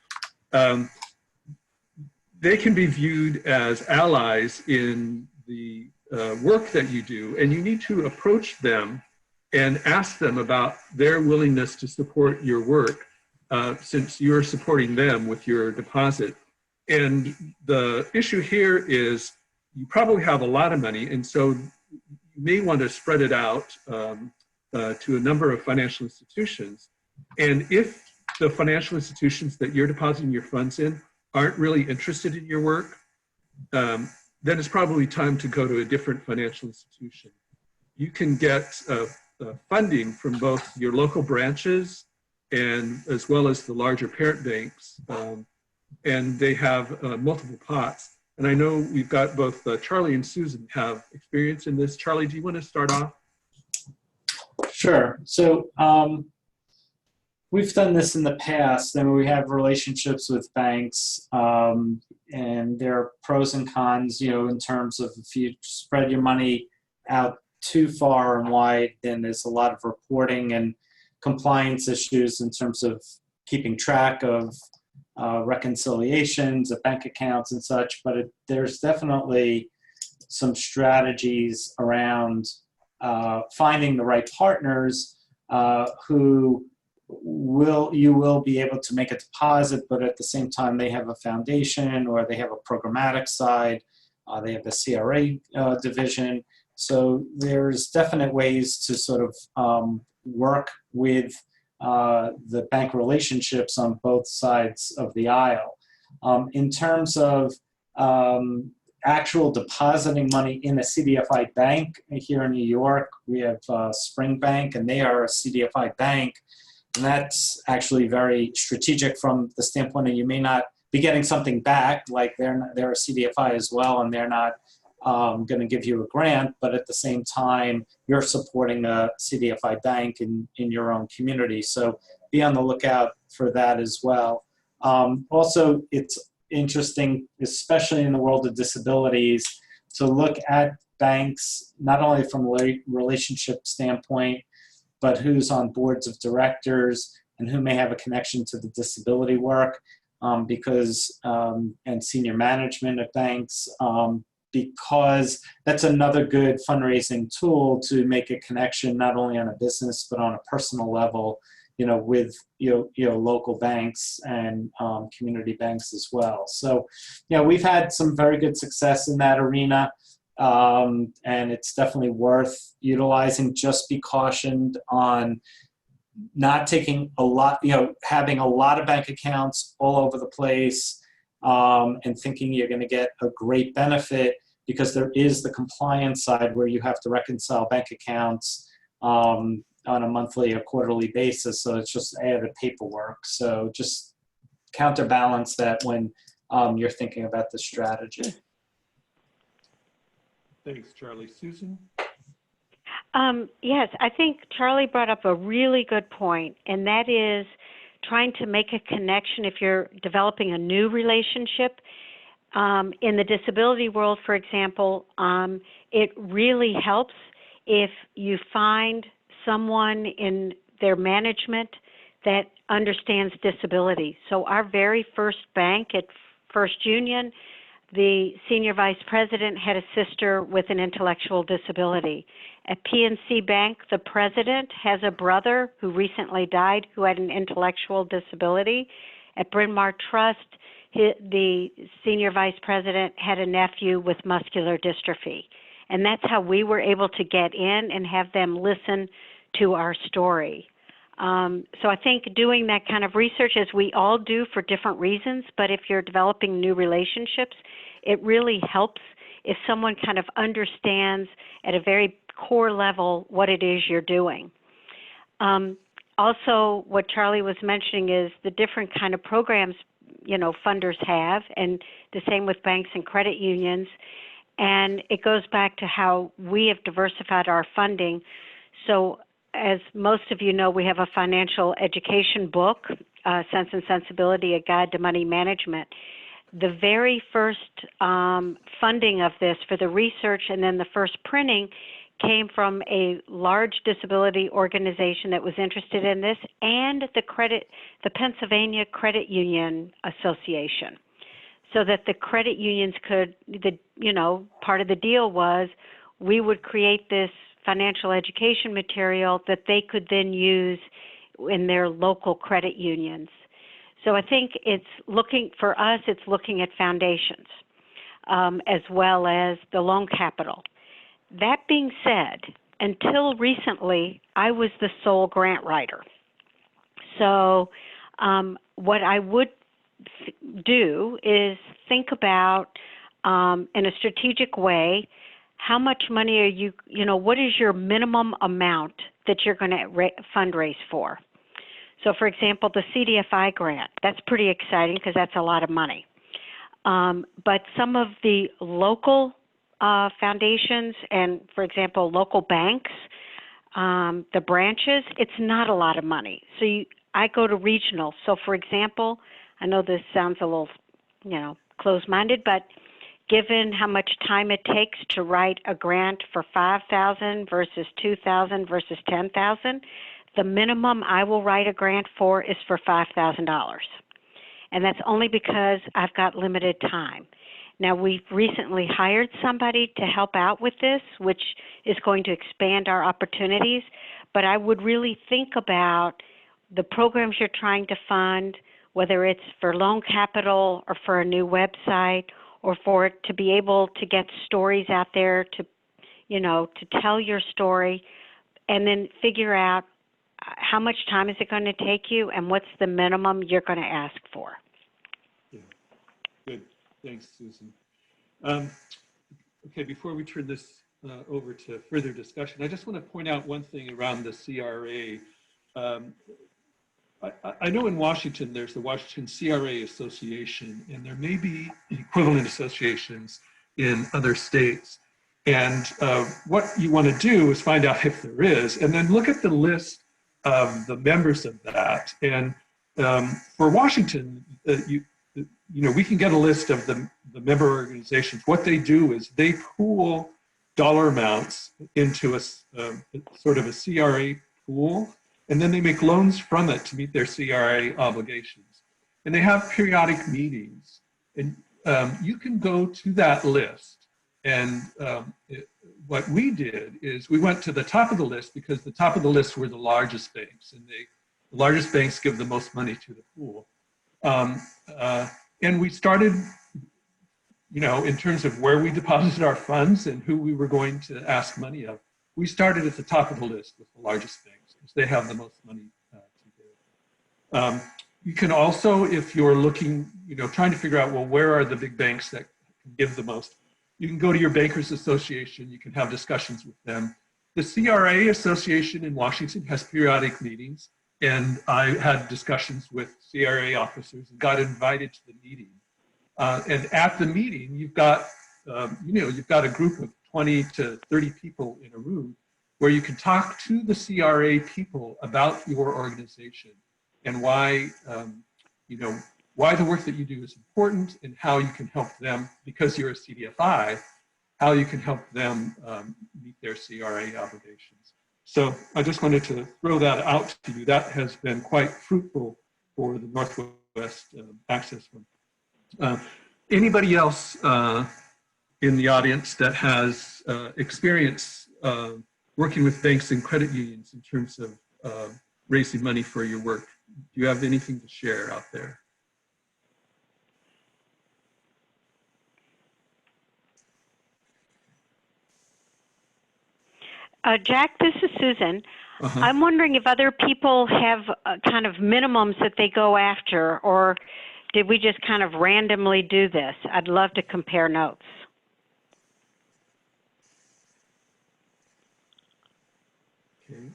they can be viewed as allies in the work that you do, and you need to approach them and ask them about their willingness to support your work since you're supporting them with your deposit. And the issue here is you probably have a lot of money, and so you may want to spread it out to a number of financial institutions. And if the financial institutions that you're depositing your funds in aren't really interested in your work, then it's probably time to go to a different financial institution. You can get funding from both your local branches and as well as the larger parent banks. And they have multiple pots. And I know we've got both Charlie and Susan have experience in this. Charlie, do you want to start off? Sure. So we've done this in the past, and we have relationships with banks, and there are pros and cons, you know, in terms of if you spread your money out too far and wide, then there's a lot of reporting and compliance issues in terms of keeping track of reconciliations of bank accounts and such, but there's definitely some strategies around finding the right partners who you will be able to make a deposit, but at the same time they have a foundation or they have a programmatic side, they have the CRA division. So there's definite ways to sort of work with the bank relationships on both sides of the aisle. In terms of actual depositing money in a CDFI bank here in New York, we have Spring Bank, and they are a CDFI bank. And that's actually very strategic from the standpoint that you may not be getting something back, like they're a CDFI as well, and they're not going to give you a grant, but at the same time, you're supporting a CDFI bank in your own community. So be on the lookout for that as well. Also, it's interesting, especially in the world of disabilities, to look at banks, not only from a relationship standpoint, but who's on boards of directors and who may have a connection to the disability work, and senior management at banks, because that's another good fundraising tool to make a connection not only on a business but on a personal level, you know, with local banks and community banks as well. So, you know, we've had some very good success in that arena, and it's definitely worth utilizing. Just be cautioned on not taking a lot, you know, having a lot of bank accounts all over the place, and thinking you're going to get a great benefit, because there is the compliance side where you have to reconcile bank accounts on a monthly or quarterly basis. So it's just added paperwork. So just counterbalance that when you're thinking about the strategy. Thanks, Charlie. Susan? Yes, I think Charlie brought up a really good point, and that is trying to make a connection if you're developing a new relationship. In the disability world, for example, it really helps if you find someone in their management that understands disability. So our very first bank at First Union, the senior vice president had a sister with an intellectual disability. At PNC Bank, the president has a brother who recently died who had an intellectual disability. At Bryn Mawr Trust, the senior vice president had a nephew with muscular dystrophy. And that's how we were able to get in and have them listen to our story. So I think doing that kind of research, as we all do for different reasons, but if you're developing new relationships, it really helps if someone kind of understands at a very core level what it is you're doing. Also, what Charlie was mentioning is the different kind of programs, you know, funders have, and the same with banks and credit unions. And it goes back to how we have diversified our funding. So as most of you know, we have a financial education book, Sense and Sensibility, A Guide to Money Management. The very first funding of this for the research and then the first printing came from a large disability organization that was interested in this, and the Pennsylvania Credit Union Association. So that the credit unions could, part of the deal was we would create this financial education material that they could then use in their local credit unions. So I think it's looking, for us, it's looking at foundations as well as the loan capital. That being said, until recently, I was the sole grant writer. So what I would do is think about in a strategic way, how much money are you, what is your minimum amount that you're going to fundraise for? So for example, the CDFI grant, that's pretty exciting because that's a lot of money. But some of the local foundations and, for example, local banks, the branches, it's not a lot of money. So I go to regional. So for example, I know this sounds a little, closed-minded, but given how much time it takes to write a grant for $5,000 versus $2,000 versus $10,000, the minimum I will write a grant for is for $5,000. And that's only because I've got limited time. Now, we've recently hired somebody to help out with this, which is going to expand our opportunities, but I would really think about the programs you're trying to fund, whether it's for loan capital or for a new website, or for it to be able to get stories out there to, to tell your story, and then figure out how much time is it going to take you and what's the minimum you're going to ask for. Yeah. Good. Thanks, Susan. Okay, before we turn this over to further discussion, I just want to point out one thing around the CRA. I know in Washington, there's the Washington CRA Association, and there may be equivalent associations in other states. And what you want to do is find out if there is, and then look at the list of the members of that. And for Washington, we can get a list of the member organizations. What they do is they pool dollar amounts into a sort of a CRA pool, and then they make loans from it to meet their CRA obligations. And they have periodic meetings. And you can go to that list. And what we did is we went to the top of the list because the top of the list were the largest banks. And the largest banks give the most money to the pool. And we started, in terms of where we deposited our funds and who we were going to ask money of, we started at the top of the list with the largest banks because they have the most money to give. You can also, if you're looking, trying to figure out, well, where are the big banks that can give the most? You can go to your Bankers Association. You can have discussions with them. The CRA Association in Washington has periodic meetings, and I had discussions with CRA officers and got invited to the meeting. And at the meeting, you've got, you've got a group of 20 to 30 people in a room where you can talk to the CRA people about your organization and why, why the work that you do is important and how you can help them, because you're a CDFI, how you can help them meet their CRA obligations. So I just wanted to throw that out to you. That has been quite fruitful for the Northwest Access Fund. Anybody else in the audience that has experience working with banks and credit unions in terms of raising money for your work? Do you have anything to share out there? Jack, this is Susan. I'm wondering if other people have kind of minimums that they go after, or did we just kind of randomly do this? I'd love to compare notes. Okay.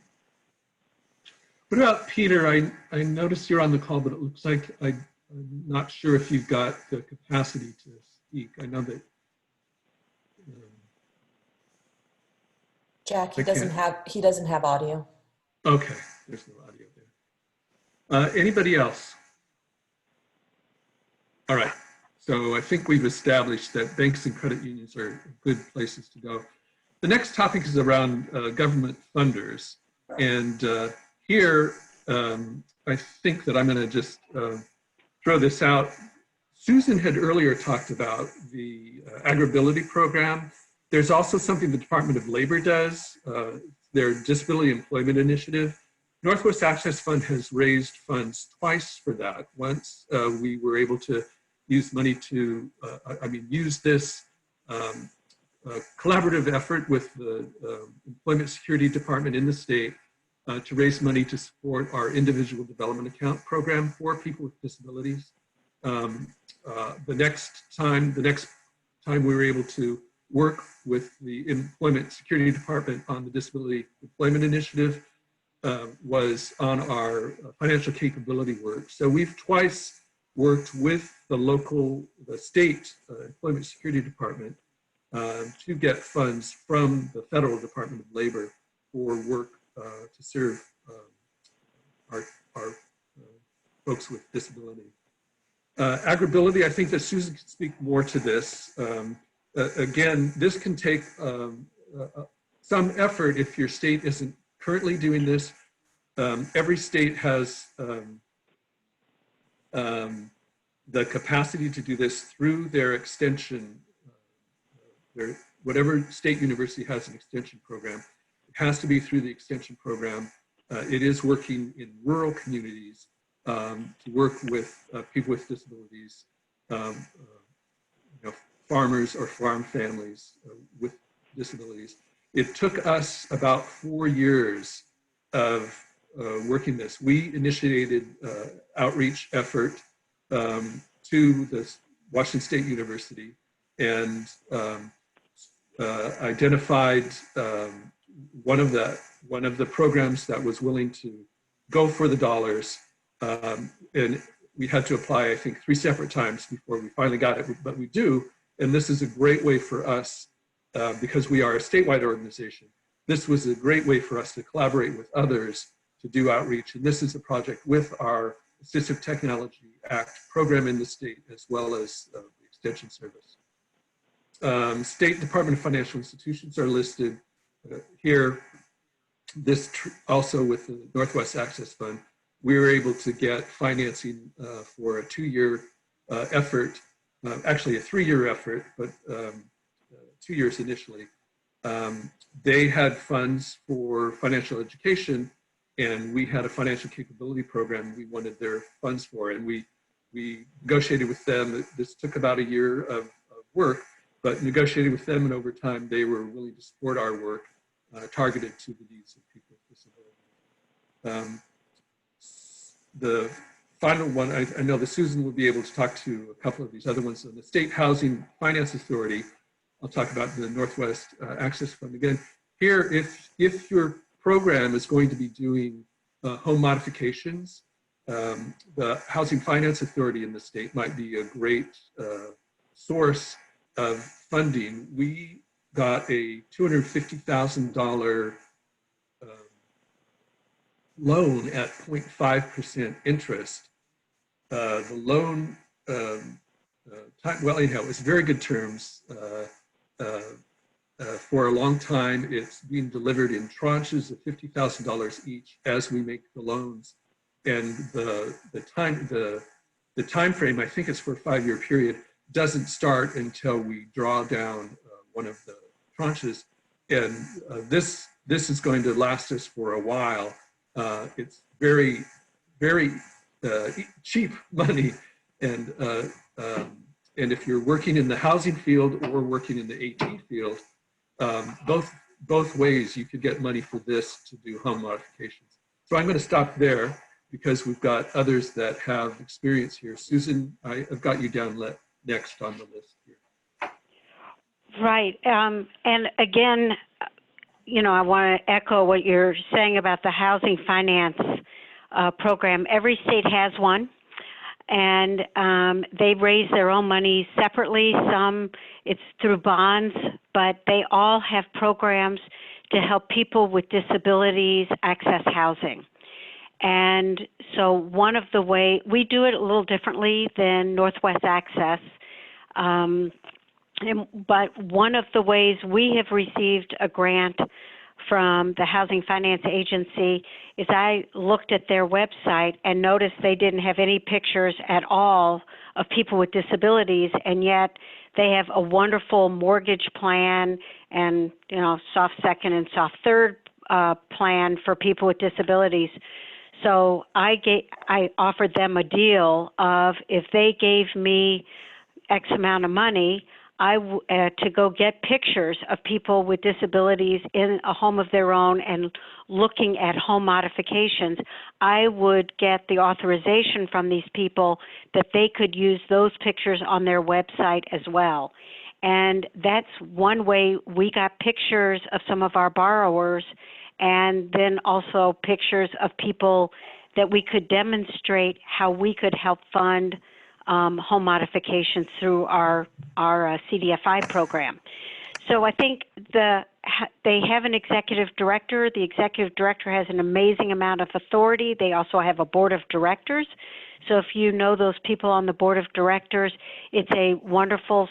What about Peter? I noticed you're on the call, but it looks like I'm not sure if you've got the capacity to speak. I know that. Jack, he doesn't have audio. Okay, there's no audio there. Anybody else? All right. So I think we've established that banks and credit unions are good places to go. The next topic is around government funders. And here, I think that I'm going to just throw this out. Susan had earlier talked about the agribility program. There's also something the Department of Labor does, their Disability Employment Initiative. Northwest Access Fund has raised funds twice for that. Once we were able to use money to, use this collaborative effort with the Employment Security Department in the state to raise money to support our individual development account program for people with disabilities. The next time we were able to work with the Employment Security Department on the Disability Employment Initiative was on our financial capability work. So we've twice worked with the state Employment Security Department to get funds from the Federal Department of Labor for work to serve our folks with disability. Agribility, I think that Susan can speak more to this. Again, this can take some effort if your state isn't currently doing this. Every state has the capacity to do this through their extension. Whatever state university has an extension program, it has to be through the extension program. It is working in rural communities to work with people with disabilities, farmers or farm families with disabilities. It took us about 4 years of working this. We initiated outreach effort to the Washington State University and identified one of the programs that was willing to go for the dollars. And we had to apply, I think, 3 separate times before we finally got it, but we do. And this is a great way for us, because we are a statewide organization, this was a great way for us to collaborate with others to do outreach. And this is a project with our Assistive Technology Act program in the state, as well as the Extension Service. State Department of Financial Institutions are listed here. This also with the Northwest Access Fund, we were able to get financing for a 2-year effort, actually a 3-year effort, but 2 years initially. They had funds for financial education, and we had a financial capability program we wanted their funds for, and we negotiated with them. This took about a year of work, but negotiated with them, and over time they were willing to support our work targeted to the needs of people with disabilities. The final one, I know that Susan will be able to talk to a couple of these other ones. On the State Housing Finance Authority, I'll talk about the Northwest Access Fund again. Here, if your program is going to be doing home modifications, the Housing Finance Authority in the state might be a great source of funding. We got a $250,000 loan at 0.5% interest. The loan, well, anyhow, it was very good terms. For a long time, it's being delivered in tranches of $50,000 each as we make the loans. And the time frame, I think it's for a 5-year period, doesn't start until we draw down one of the tranches. And this is going to last us for a while. It's very, very cheap money. And if you're working in the housing field or working in the AT field, both ways you could get money for this to do home modifications. So I'm going to stop there because we've got others that have experience here. Susan, I've got you down next on the list here. Right. And again, I want to echo what you're saying about the housing finance program. Every state has one, and they raise their own money separately. Some it's through bonds, but they all have programs to help people with disabilities access housing. And so one of the ways, we do it a little differently than Northwest Access, but one of the ways we have received a grant from the Housing Finance Agency is I looked at their website and noticed they didn't have any pictures at all of people with disabilities, and yet they have a wonderful mortgage plan and soft second and soft third plan for people with disabilities. So I offered them a deal of if they gave me X amount of money, to go get pictures of people with disabilities in a home of their own and looking at home modifications, I would get the authorization from these people that they could use those pictures on their website as well. And that's one way we got pictures of some of our borrowers, and then also pictures of people that we could demonstrate how we could help fund home modifications through our CDFI program. So I think they have an executive director. The executive director has an amazing amount of authority. They also have a board of directors. So if you know those people on the board of directors, it's a wonderful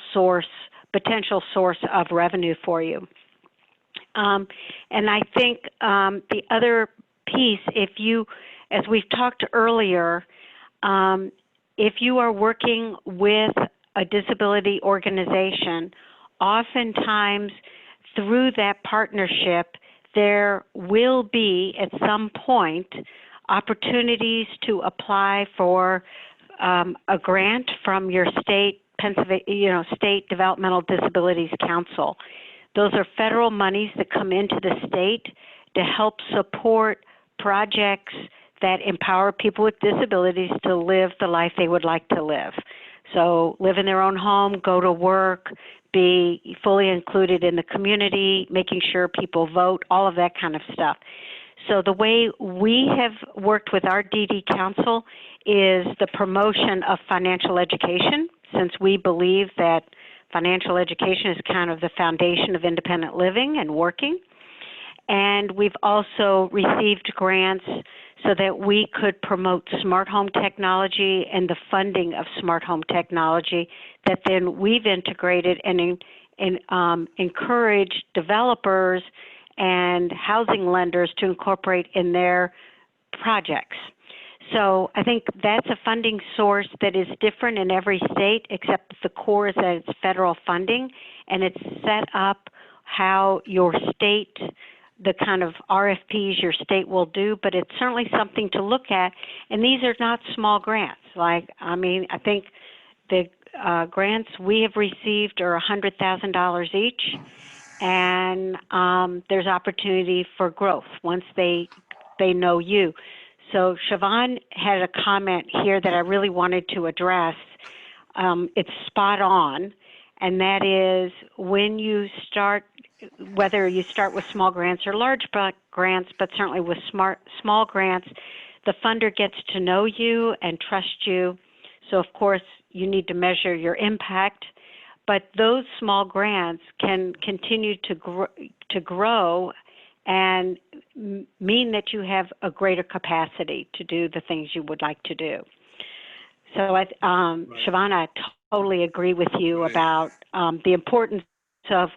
potential source of revenue for you. And I think the other piece, as we've talked earlier, if you are working with a disability organization, oftentimes through that partnership, there will be at some point opportunities to apply for a grant from your state State Developmental Disabilities Council. Those are federal monies that come into the state to help support projects that empower people with disabilities to live the life they would like to live. So live in their own home, go to work, be fully included in the community, making sure people vote, all of that kind of stuff. So the way we have worked with our DD Council is the promotion of financial education, since we believe that financial education is kind of the foundation of independent living and working. And we've also received grants so that we could promote smart home technology and the funding of smart home technology that then we've integrated and encouraged developers and housing lenders to incorporate in their projects. So I think that's a funding source that is different in every state, except the core is that it's federal funding, and it's set up how your state, the kind of RFPs your state will do, but it's certainly something to look at. And these are not small grants. I think the grants we have received are $100,000 each, and there's opportunity for growth once they know you. So Siobhan had a comment here that I really wanted to address. It's spot on, and that is when you start, whether you start with small grants or large grants, but certainly with small grants, the funder gets to know you and trust you. So of course you need to measure your impact, but those small grants can continue to grow and mean that you have a greater capacity to do the things you would like to do. So Siobhan, I totally agree with you about the importance of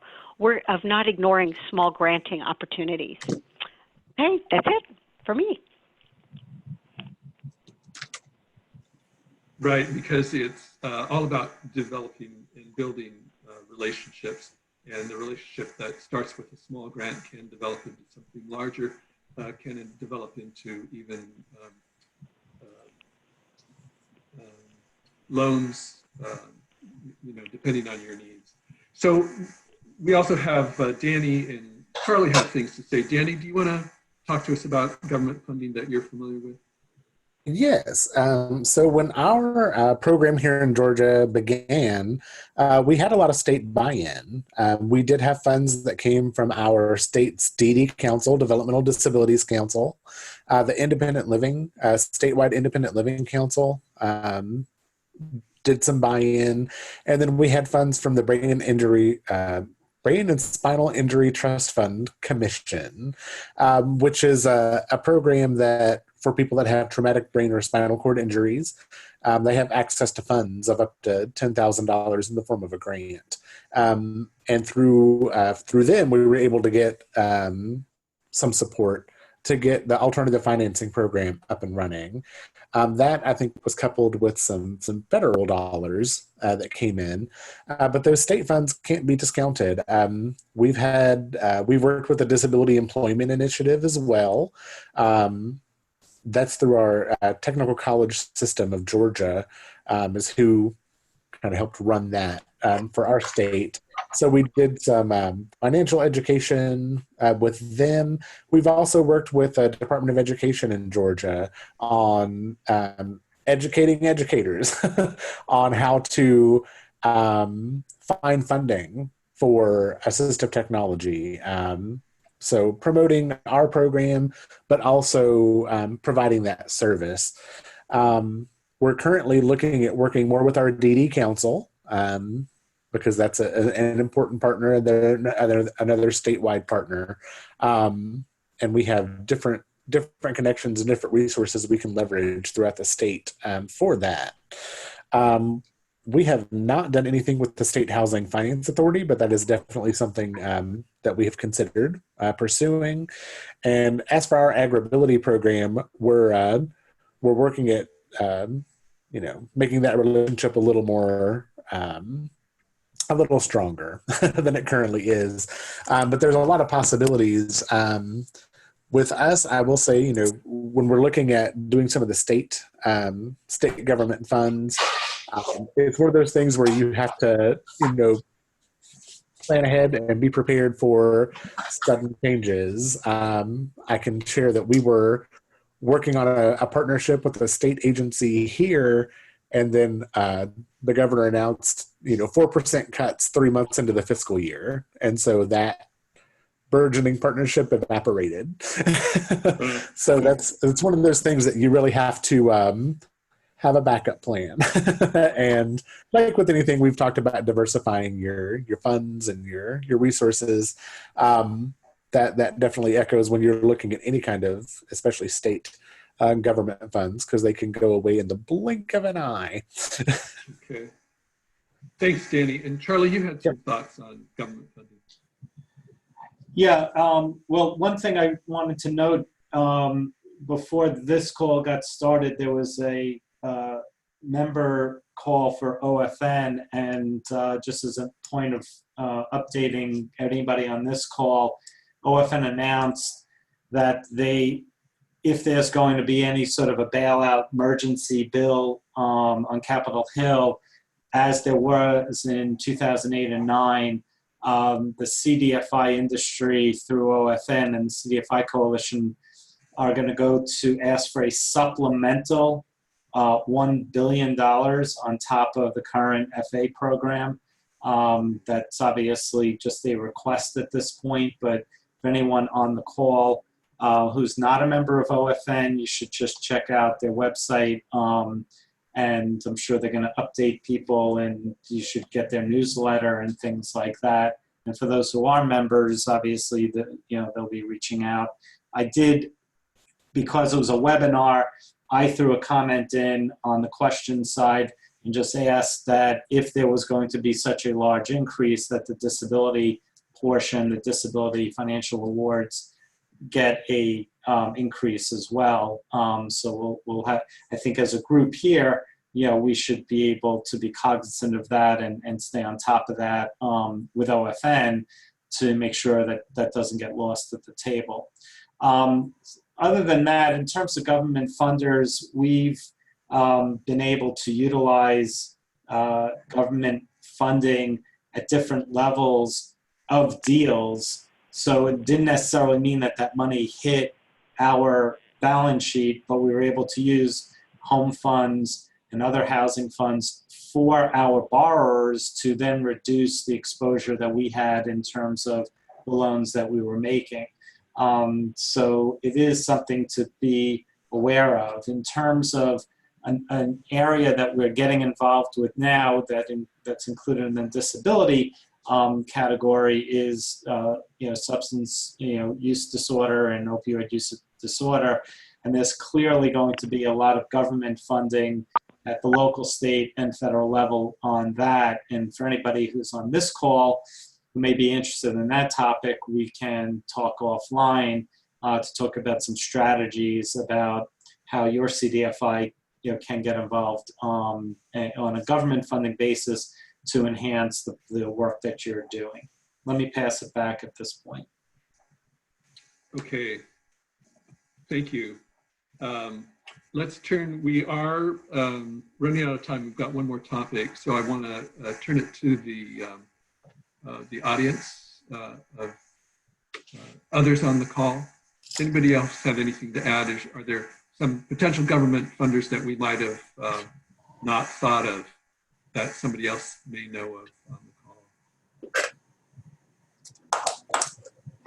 not ignoring small granting opportunities. Okay, that's it for me. Right, because it's all about developing and building relationships, and the relationship that starts with a small grant can develop into something larger, can develop into even loans, depending on your needs. So we also have Danny and Charlie have things to say. Danny, do you want to talk to us about government funding that you're familiar with? Yes. So when our program here in Georgia began, we had a lot of state buy-in. We did have funds that came from our state's DD Council, Developmental Disabilities Council, the Independent Living, statewide Independent Living Council, did some buy-in, and then we had funds from the Brain and Spinal Injury Trust Fund Commission, which is a program that for people that have traumatic brain or spinal cord injuries, they have access to funds of up to $10,000 in the form of a grant. And through them, we were able to get some support to get the alternative financing program up and running. That I think was coupled with some federal dollars that came in, but those state funds can't be discounted. We've worked with the Disability Employment Initiative as well. That's through our technical college system of Georgia, is who kind of helped run that for our state. So we did some financial education with them. We've also worked with the Department of Education in Georgia on educating educators on how to find funding for assistive technology. So promoting our program, but also providing that service. We're currently looking at working more with our DD Council, because that's an important partner, and they're another statewide partner. And we have different connections and different resources we can leverage throughout the state for that. We have not done anything with the State Housing Finance Authority, but that is definitely something that we have considered pursuing. And as for our agribility program, we're working at making that relationship a little more a little stronger than it currently is. But there's a lot of possibilities. With us, I will say, when we're looking at doing some of the state government funds, it's one of those things where you have to, plan ahead and be prepared for sudden changes. I can share that we were working on a partnership with a state agency here, and then the governor announced, 4% cuts 3 months into the fiscal year. And so that burgeoning partnership evaporated. So it's one of those things that you really have to have a backup plan. And like with anything, we've talked about diversifying your funds and your resources. That definitely echoes when you're looking at any kind of, especially state government funds, because they can go away in the blink of an eye. Okay. Thanks, Danny. And Charlie, you had some thoughts on government funding. Yeah, well, one thing I wanted to note, before this call got started, there was a member call for OFN, and just as a point of updating anybody on this call, OFN announced that if there's going to be any sort of a bailout emergency bill on Capitol Hill, as there was in 2008 and 9, the CDFI industry through OFN and the CDFI coalition are going to go to ask for a supplemental $1 billion on top of the current FA program. That's obviously just a request at this point, but if anyone on the call who's not a member of OFN, you should just check out their website, and I'm sure they're going to update people, and you should get their newsletter and things like that. And for those who are members, obviously, they'll be reaching out. I did, because it was a webinar, I threw a comment in on the question side and just asked that if there was going to be such a large increase, that the disability portion, the disability financial awards, get a increase as well. So we'll have, I think as a group here, we should be able to be cognizant of that and stay on top of that with OFN to make sure that that doesn't get lost at the table. Other than that, in terms of government funders, we've been able to utilize government funding at different levels of deals. So it didn't necessarily mean that that money hit our balance sheet, but we were able to use home funds and other housing funds for our borrowers to then reduce the exposure that we had in terms of the loans that we were making. So it is something to be aware of. In terms of an area that we're getting involved with now that's included in the disability category is substance use disorder and opioid use disorder, and there's clearly going to be a lot of government funding at the local, state, and federal level on that. And for anybody who's on this call who may be interested in that topic, we can talk offline to talk about some strategies about how your CDFI can get involved on a government funding basis to enhance the work that you're doing. Let me pass it back at this point. Okay, thank you. Let's turn, we are running out of time. We've got one more topic, so I want to turn it to the audience of others on the call. Does anybody else have anything to add? Are there some potential government funders that we might have not thought of that somebody else may know of on the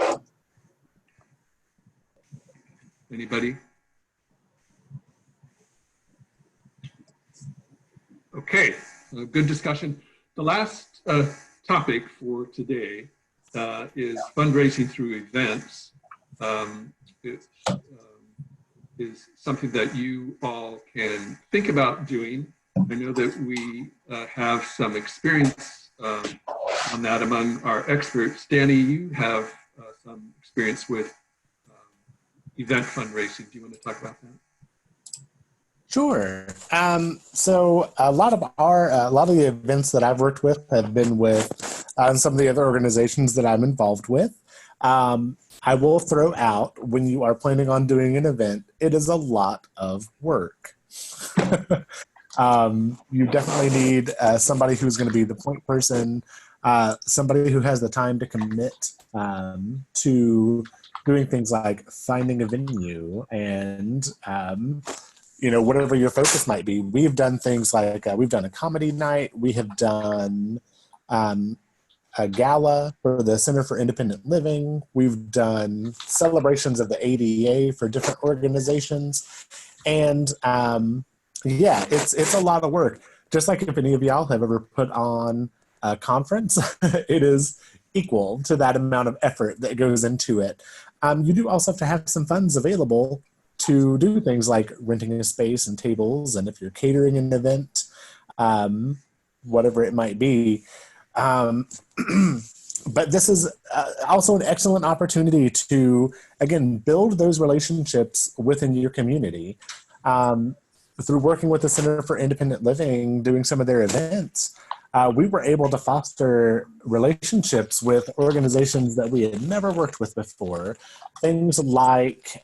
call? Anybody? Okay, good discussion. The last topic for today is fundraising through events. It is something that you all can think about doing. I know that we have some experience on that among our experts. Danny, you have some experience with event fundraising. Do you want to talk about that? Sure. So a lot of the events that I've worked with have been with some of the other organizations that I'm involved with. I will throw out, when you are planning on doing an event, it is a lot of work. You definitely need somebody who's going to be the point person, somebody who has the time to commit to doing things like finding a venue and whatever your focus might be. We've done things like we've done a comedy night. We have done a gala for the Center for Independent Living. We've done celebrations of the ADA for different organizations. And yeah, it's a lot of work. Just like if any of y'all have ever put on a conference, it is equal to that amount of effort that goes into it. You do also have to have some funds available to do things like renting a space and tables, and if you're catering an event, whatever it might be. But this is also an excellent opportunity to, again, build those relationships within your community. Through working with the Center for Independent Living, doing some of their events, we were able to foster relationships with organizations that we had never worked with before. Things like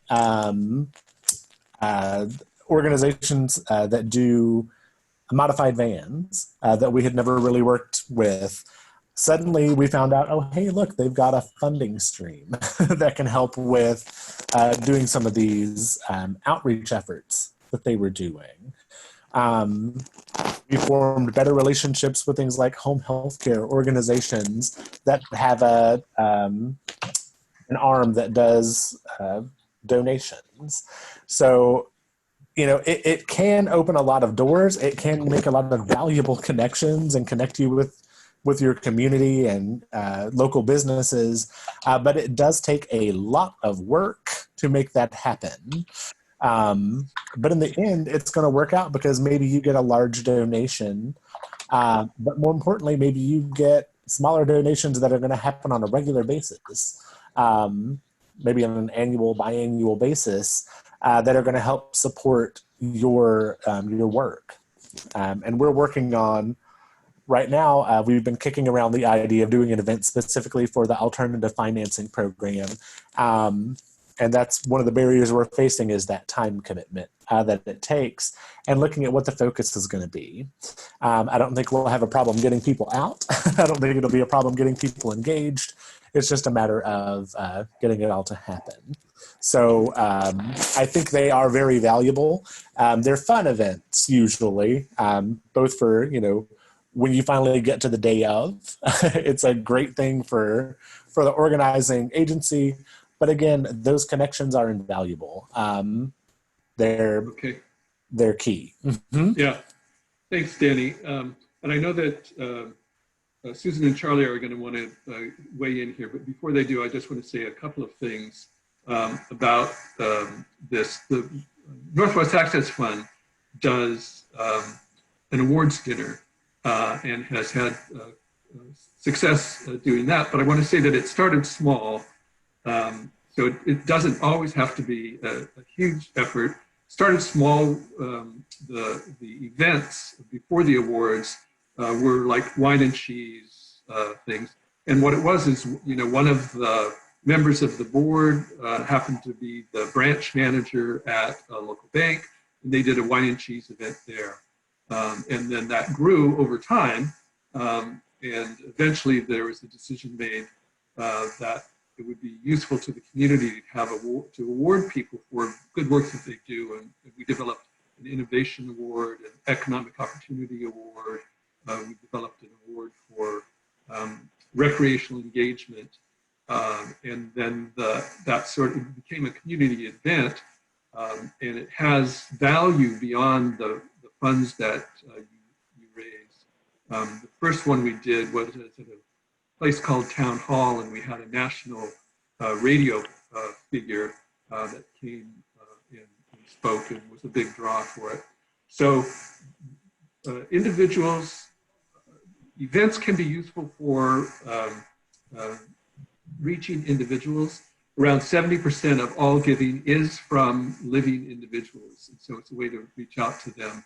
organizations that do modified vans that we had never really worked with. Suddenly we found out, oh, hey, look, they've got a funding stream that can help with doing some of these outreach efforts that they were doing. We formed better relationships with things like home health care organizations that have an arm that does donations. So, it can open a lot of doors. It can make a lot of valuable connections and connect you with your community and local businesses. But it does take a lot of work to make that happen. But in the end, it's going to work out because maybe you get a large donation. But more importantly, maybe you get smaller donations that are going to happen on a regular basis. Maybe on an annual, biannual basis, that are going to help support your work. And we're working on, right now, we've been kicking around the idea of doing an event specifically for the alternative financing program. And that's one of the barriers we're facing, is that time commitment that it takes, and looking at what the focus is going to be. I don't think we'll have a problem getting people out. I don't think it'll be a problem getting people engaged. It's just a matter of getting it all to happen. So I think they are very valuable. They're fun events usually, both for, when you finally get to the day of. It's a great thing for the organizing agency. But again, those connections are invaluable. They're key. Mm-hmm. Yeah, thanks, Danny. And I know that Susan and Charlie are going to want to weigh in here, but before they do, I just want to say a couple of things about this. The Northwest Access Fund does an awards dinner and has had success doing that, but I want to say that it started small. So it doesn't always have to be a huge effort. Started small. The events before the awards were like wine and cheese things. And what it was is, one of the members of the board happened to be the branch manager at a local bank, and they did a wine and cheese event there. And then that grew over time. And eventually there was a decision made that it would be useful to the community to award people for good work that they do. And we developed an innovation award, an economic opportunity award. We developed an award for recreational engagement. And then that sort of became a community event. And it has value beyond the funds that you raise. The first one we did was at a place called Town Hall, and we had a national radio figure that came and spoke and was a big draw for it. So individuals, events can be useful for reaching individuals. Around 70% of all giving is from living individuals, and so it's a way to reach out to them.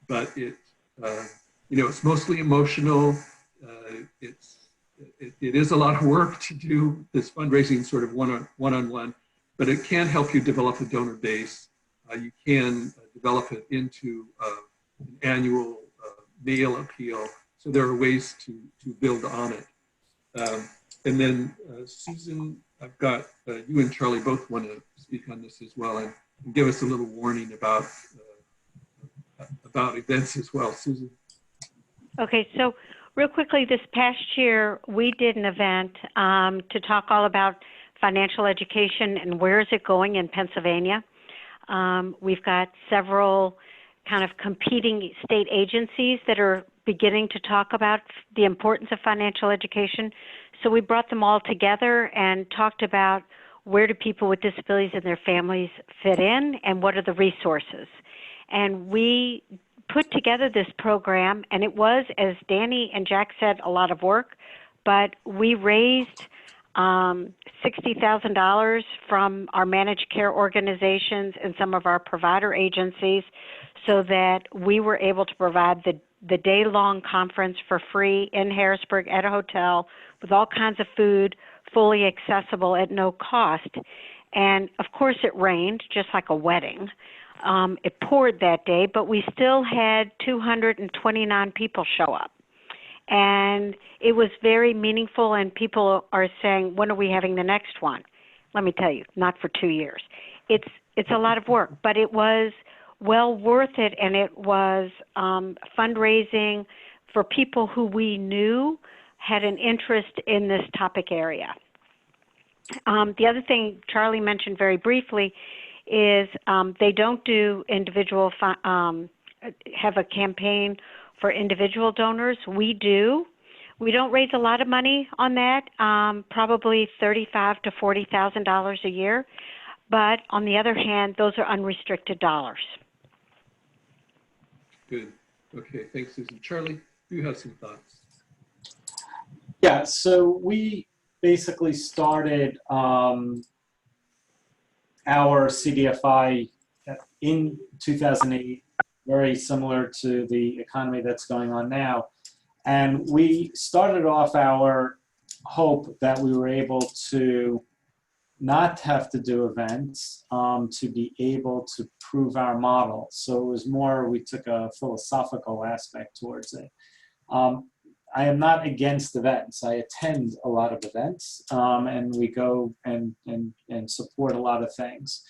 But it's mostly emotional. It is a lot of work to do this fundraising sort of one-on-one, but it can help you develop a donor base. You can develop it into an annual mail appeal. So there are ways to build on it. And then Susan, I've got you and Charlie both want to speak on this as well, and give us a little warning about events as well. Susan. Okay, so real quickly, this past year, we did an event to talk all about financial education and where is it going in Pennsylvania. We've got several kind of competing state agencies that are beginning to talk about the importance of financial education. So we brought them all together and talked about where do people with disabilities and their families fit in and what are the resources. And we put together this program, and it was, as Danny and Jack said, a lot of work, but we raised $60,000 from our managed care organizations and some of our provider agencies so that we were able to provide the day-long conference for free in Harrisburg at a hotel with all kinds of food, fully accessible at no cost. And of course it rained, just like a wedding. It poured that day, but we still had 229 people show up. And it was very meaningful, and people are saying, when are we having the next one? Let me tell you, not for 2 years. It's a lot of work, but it was well worth it, and it was fundraising for people who we knew had an interest in this topic area. The other thing Charlie mentioned very briefly is they don't do individual, have a campaign for individual donors. We do. We don't raise a lot of money on that, probably $35,000 to $40,000 a year. But on the other hand, those are unrestricted dollars. Good. Okay, thanks, Susan. Charlie, do you have some thoughts? Yeah, so we basically started our CDFI in 2008, very similar to the economy that's going on now. And we started off our hope that we were able to not have to do events, to be able to prove our model. So it was more, we took a philosophical aspect towards it. I am not against events. I attend a lot of events, and we go and support a lot of things.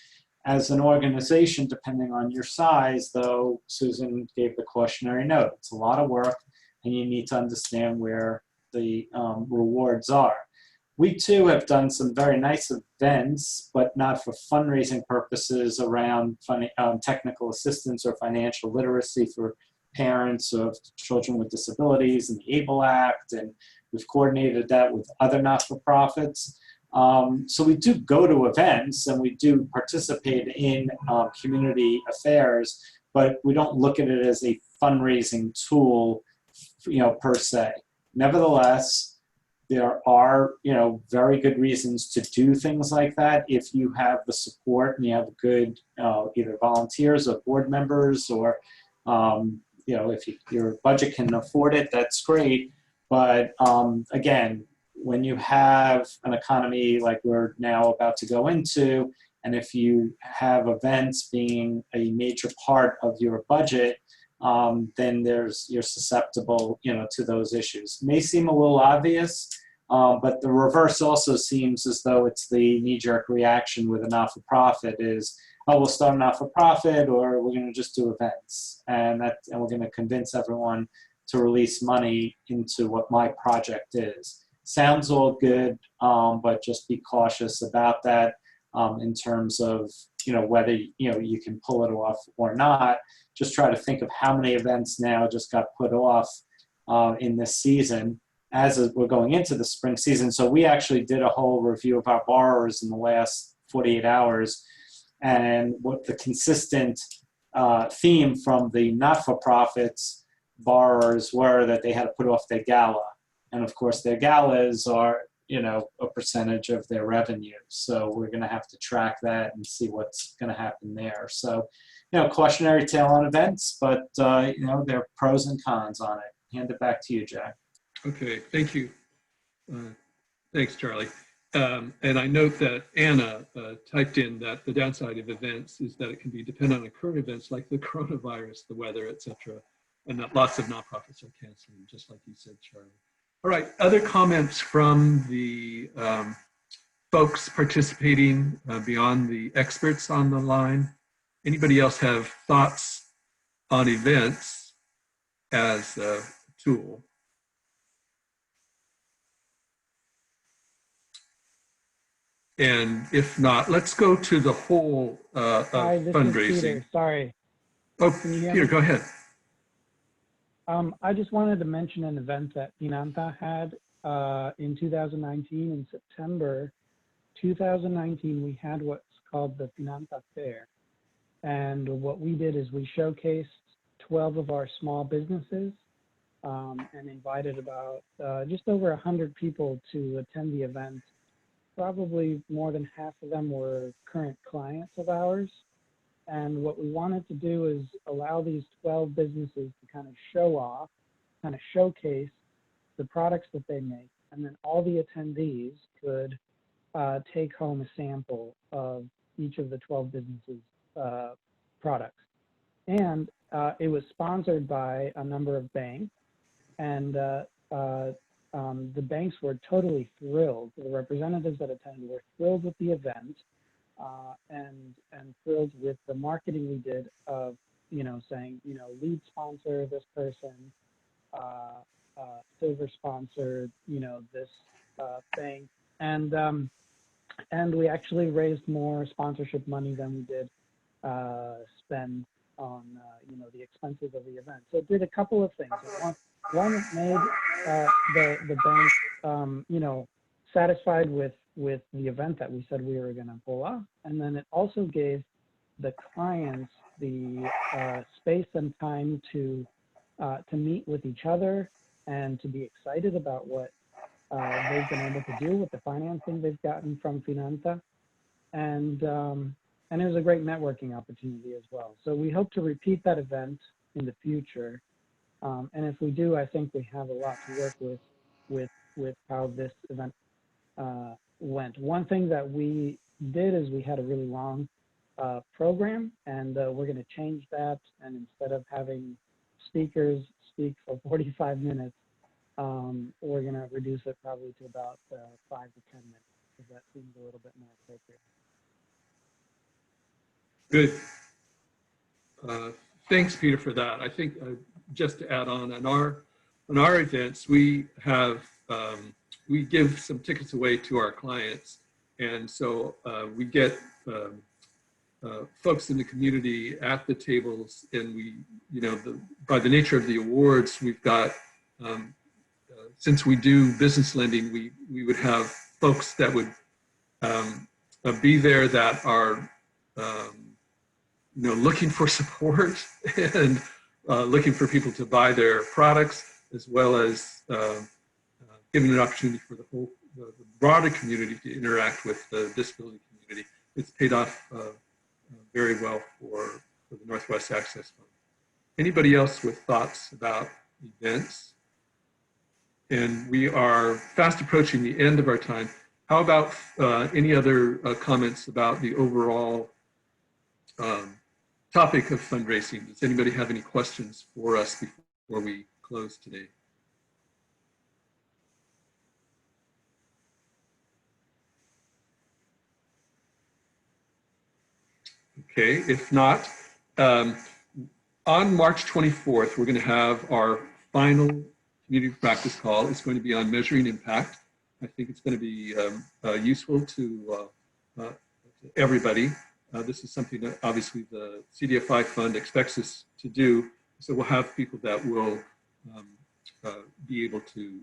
As an organization, depending on your size, though, Susan gave the cautionary note. It's a lot of work, and you need to understand where the rewards are. We too have done some very nice events, but not for fundraising purposes around technical assistance or financial literacy for parents of children with disabilities and the ABLE Act, and we've coordinated that with other not-for-profits. So we do go to events and we do participate in community affairs, but we don't look at it as a fundraising tool, per se. Nevertheless, there are, very good reasons to do things like that if you have the support and you have good either volunteers or board members, or if your budget can afford it, that's great. But again, when you have an economy like we're now about to go into, and if you have events being a major part of your budget, then you're susceptible, to those issues. It may seem a little obvious, but the reverse also seems as though it's the knee-jerk reaction with a not-for-profit is, oh, we'll start a not-for-profit, or we're going to just do events, and we're going to convince everyone to release money into what my project is. Sounds all good, but just be cautious about that in terms of whether you can pull it off or not. Just try to think of how many events now just got put off in this season as we're going into the spring season. So we actually did a whole review of our borrowers in the last 48 hours, and what the consistent theme from the not-for-profits borrowers were that they had to put off their gala. And of course, their galas are, a percentage of their revenue. So we're going to have to track that and see what's going to happen there. So, cautionary tale on events, but, there are pros and cons on it. Hand it back to you, Jack. Okay, thank you. Thanks, Charlie. And I note that Anna typed in that the downside of events is that it can be dependent on current events like the coronavirus, the weather, etc., and that lots of nonprofits are canceling, just like you said, Charlie. All right, other comments from the folks participating beyond the experts on the line? Anybody else have thoughts on events as a tool? And if not, let's go to the whole Hi, this fundraising. is Peter. Sorry. Oh, Can you hear Peter, me? go ahead. I just wanted to mention an event that Pinata had in 2019. In September 2019, we had what's called the Pinata Fair. And what we did is we showcased 12 of our small businesses and invited about just over 100 people to attend the event. Probably more than half of them were current clients of ours. And what we wanted to do is allow these 12 businesses to kind of show off, kind of showcase the products that they make. And then all the attendees could take home a sample of each of the 12 businesses' products. And it was sponsored by a number of banks. And the banks were totally thrilled. The representatives that attended were thrilled with the event and thrilled with the marketing we did of, saying, lead sponsor this person, silver sponsor, this thing. And we actually raised more sponsorship money than we did spend on, the expenses of the event. So it did a couple of things. One, it made the bank, satisfied with the event that we said we were going to pull off. And then it also gave the clients the space and time to meet with each other and to be excited about what they've been able to do with the financing they've gotten from Pinata. And it was a great networking opportunity as well. So we hope to repeat that event in the future. And if we do, I think we have a lot to work with how this event went. One thing that we did is we had a really long program, and we're going to change that. And instead of having speakers speak for 45 minutes, we're going to reduce it probably to about 5 to 10 minutes, because that seems a little bit more appropriate. Good. Thanks, Peter, for that. I think just to add on our events, we have we give some tickets away to our clients, and so we get folks in the community at the tables, and we, by the nature of the awards, we've got since we do business lending, we would have folks that would be there that are looking for support and looking for people to buy their products, as well as given an opportunity for the broader community to interact with the disability community. It's paid off very well for the Northwest Access Fund. Anybody else with thoughts about events? And we are fast approaching the end of our time. How about any other comments about the overall topic of fundraising? Does anybody have any questions for us before we close today? Okay, if not, on March 24th, we're going to have our final community practice call. It's going to be on measuring impact. I think it's going to be useful to everybody. This is something that obviously the CDFI fund expects us to do. So we'll have people that will be able to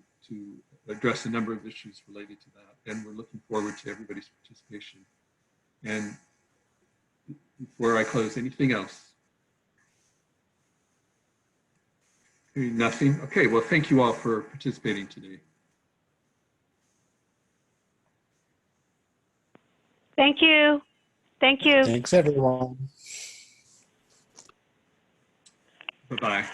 address a number of issues related to that. And we're looking forward to everybody's participation. And before I close, anything else? Nothing? Okay, well, thank you all for participating today. Thank you. Thank you. Thanks, everyone. Bye-bye.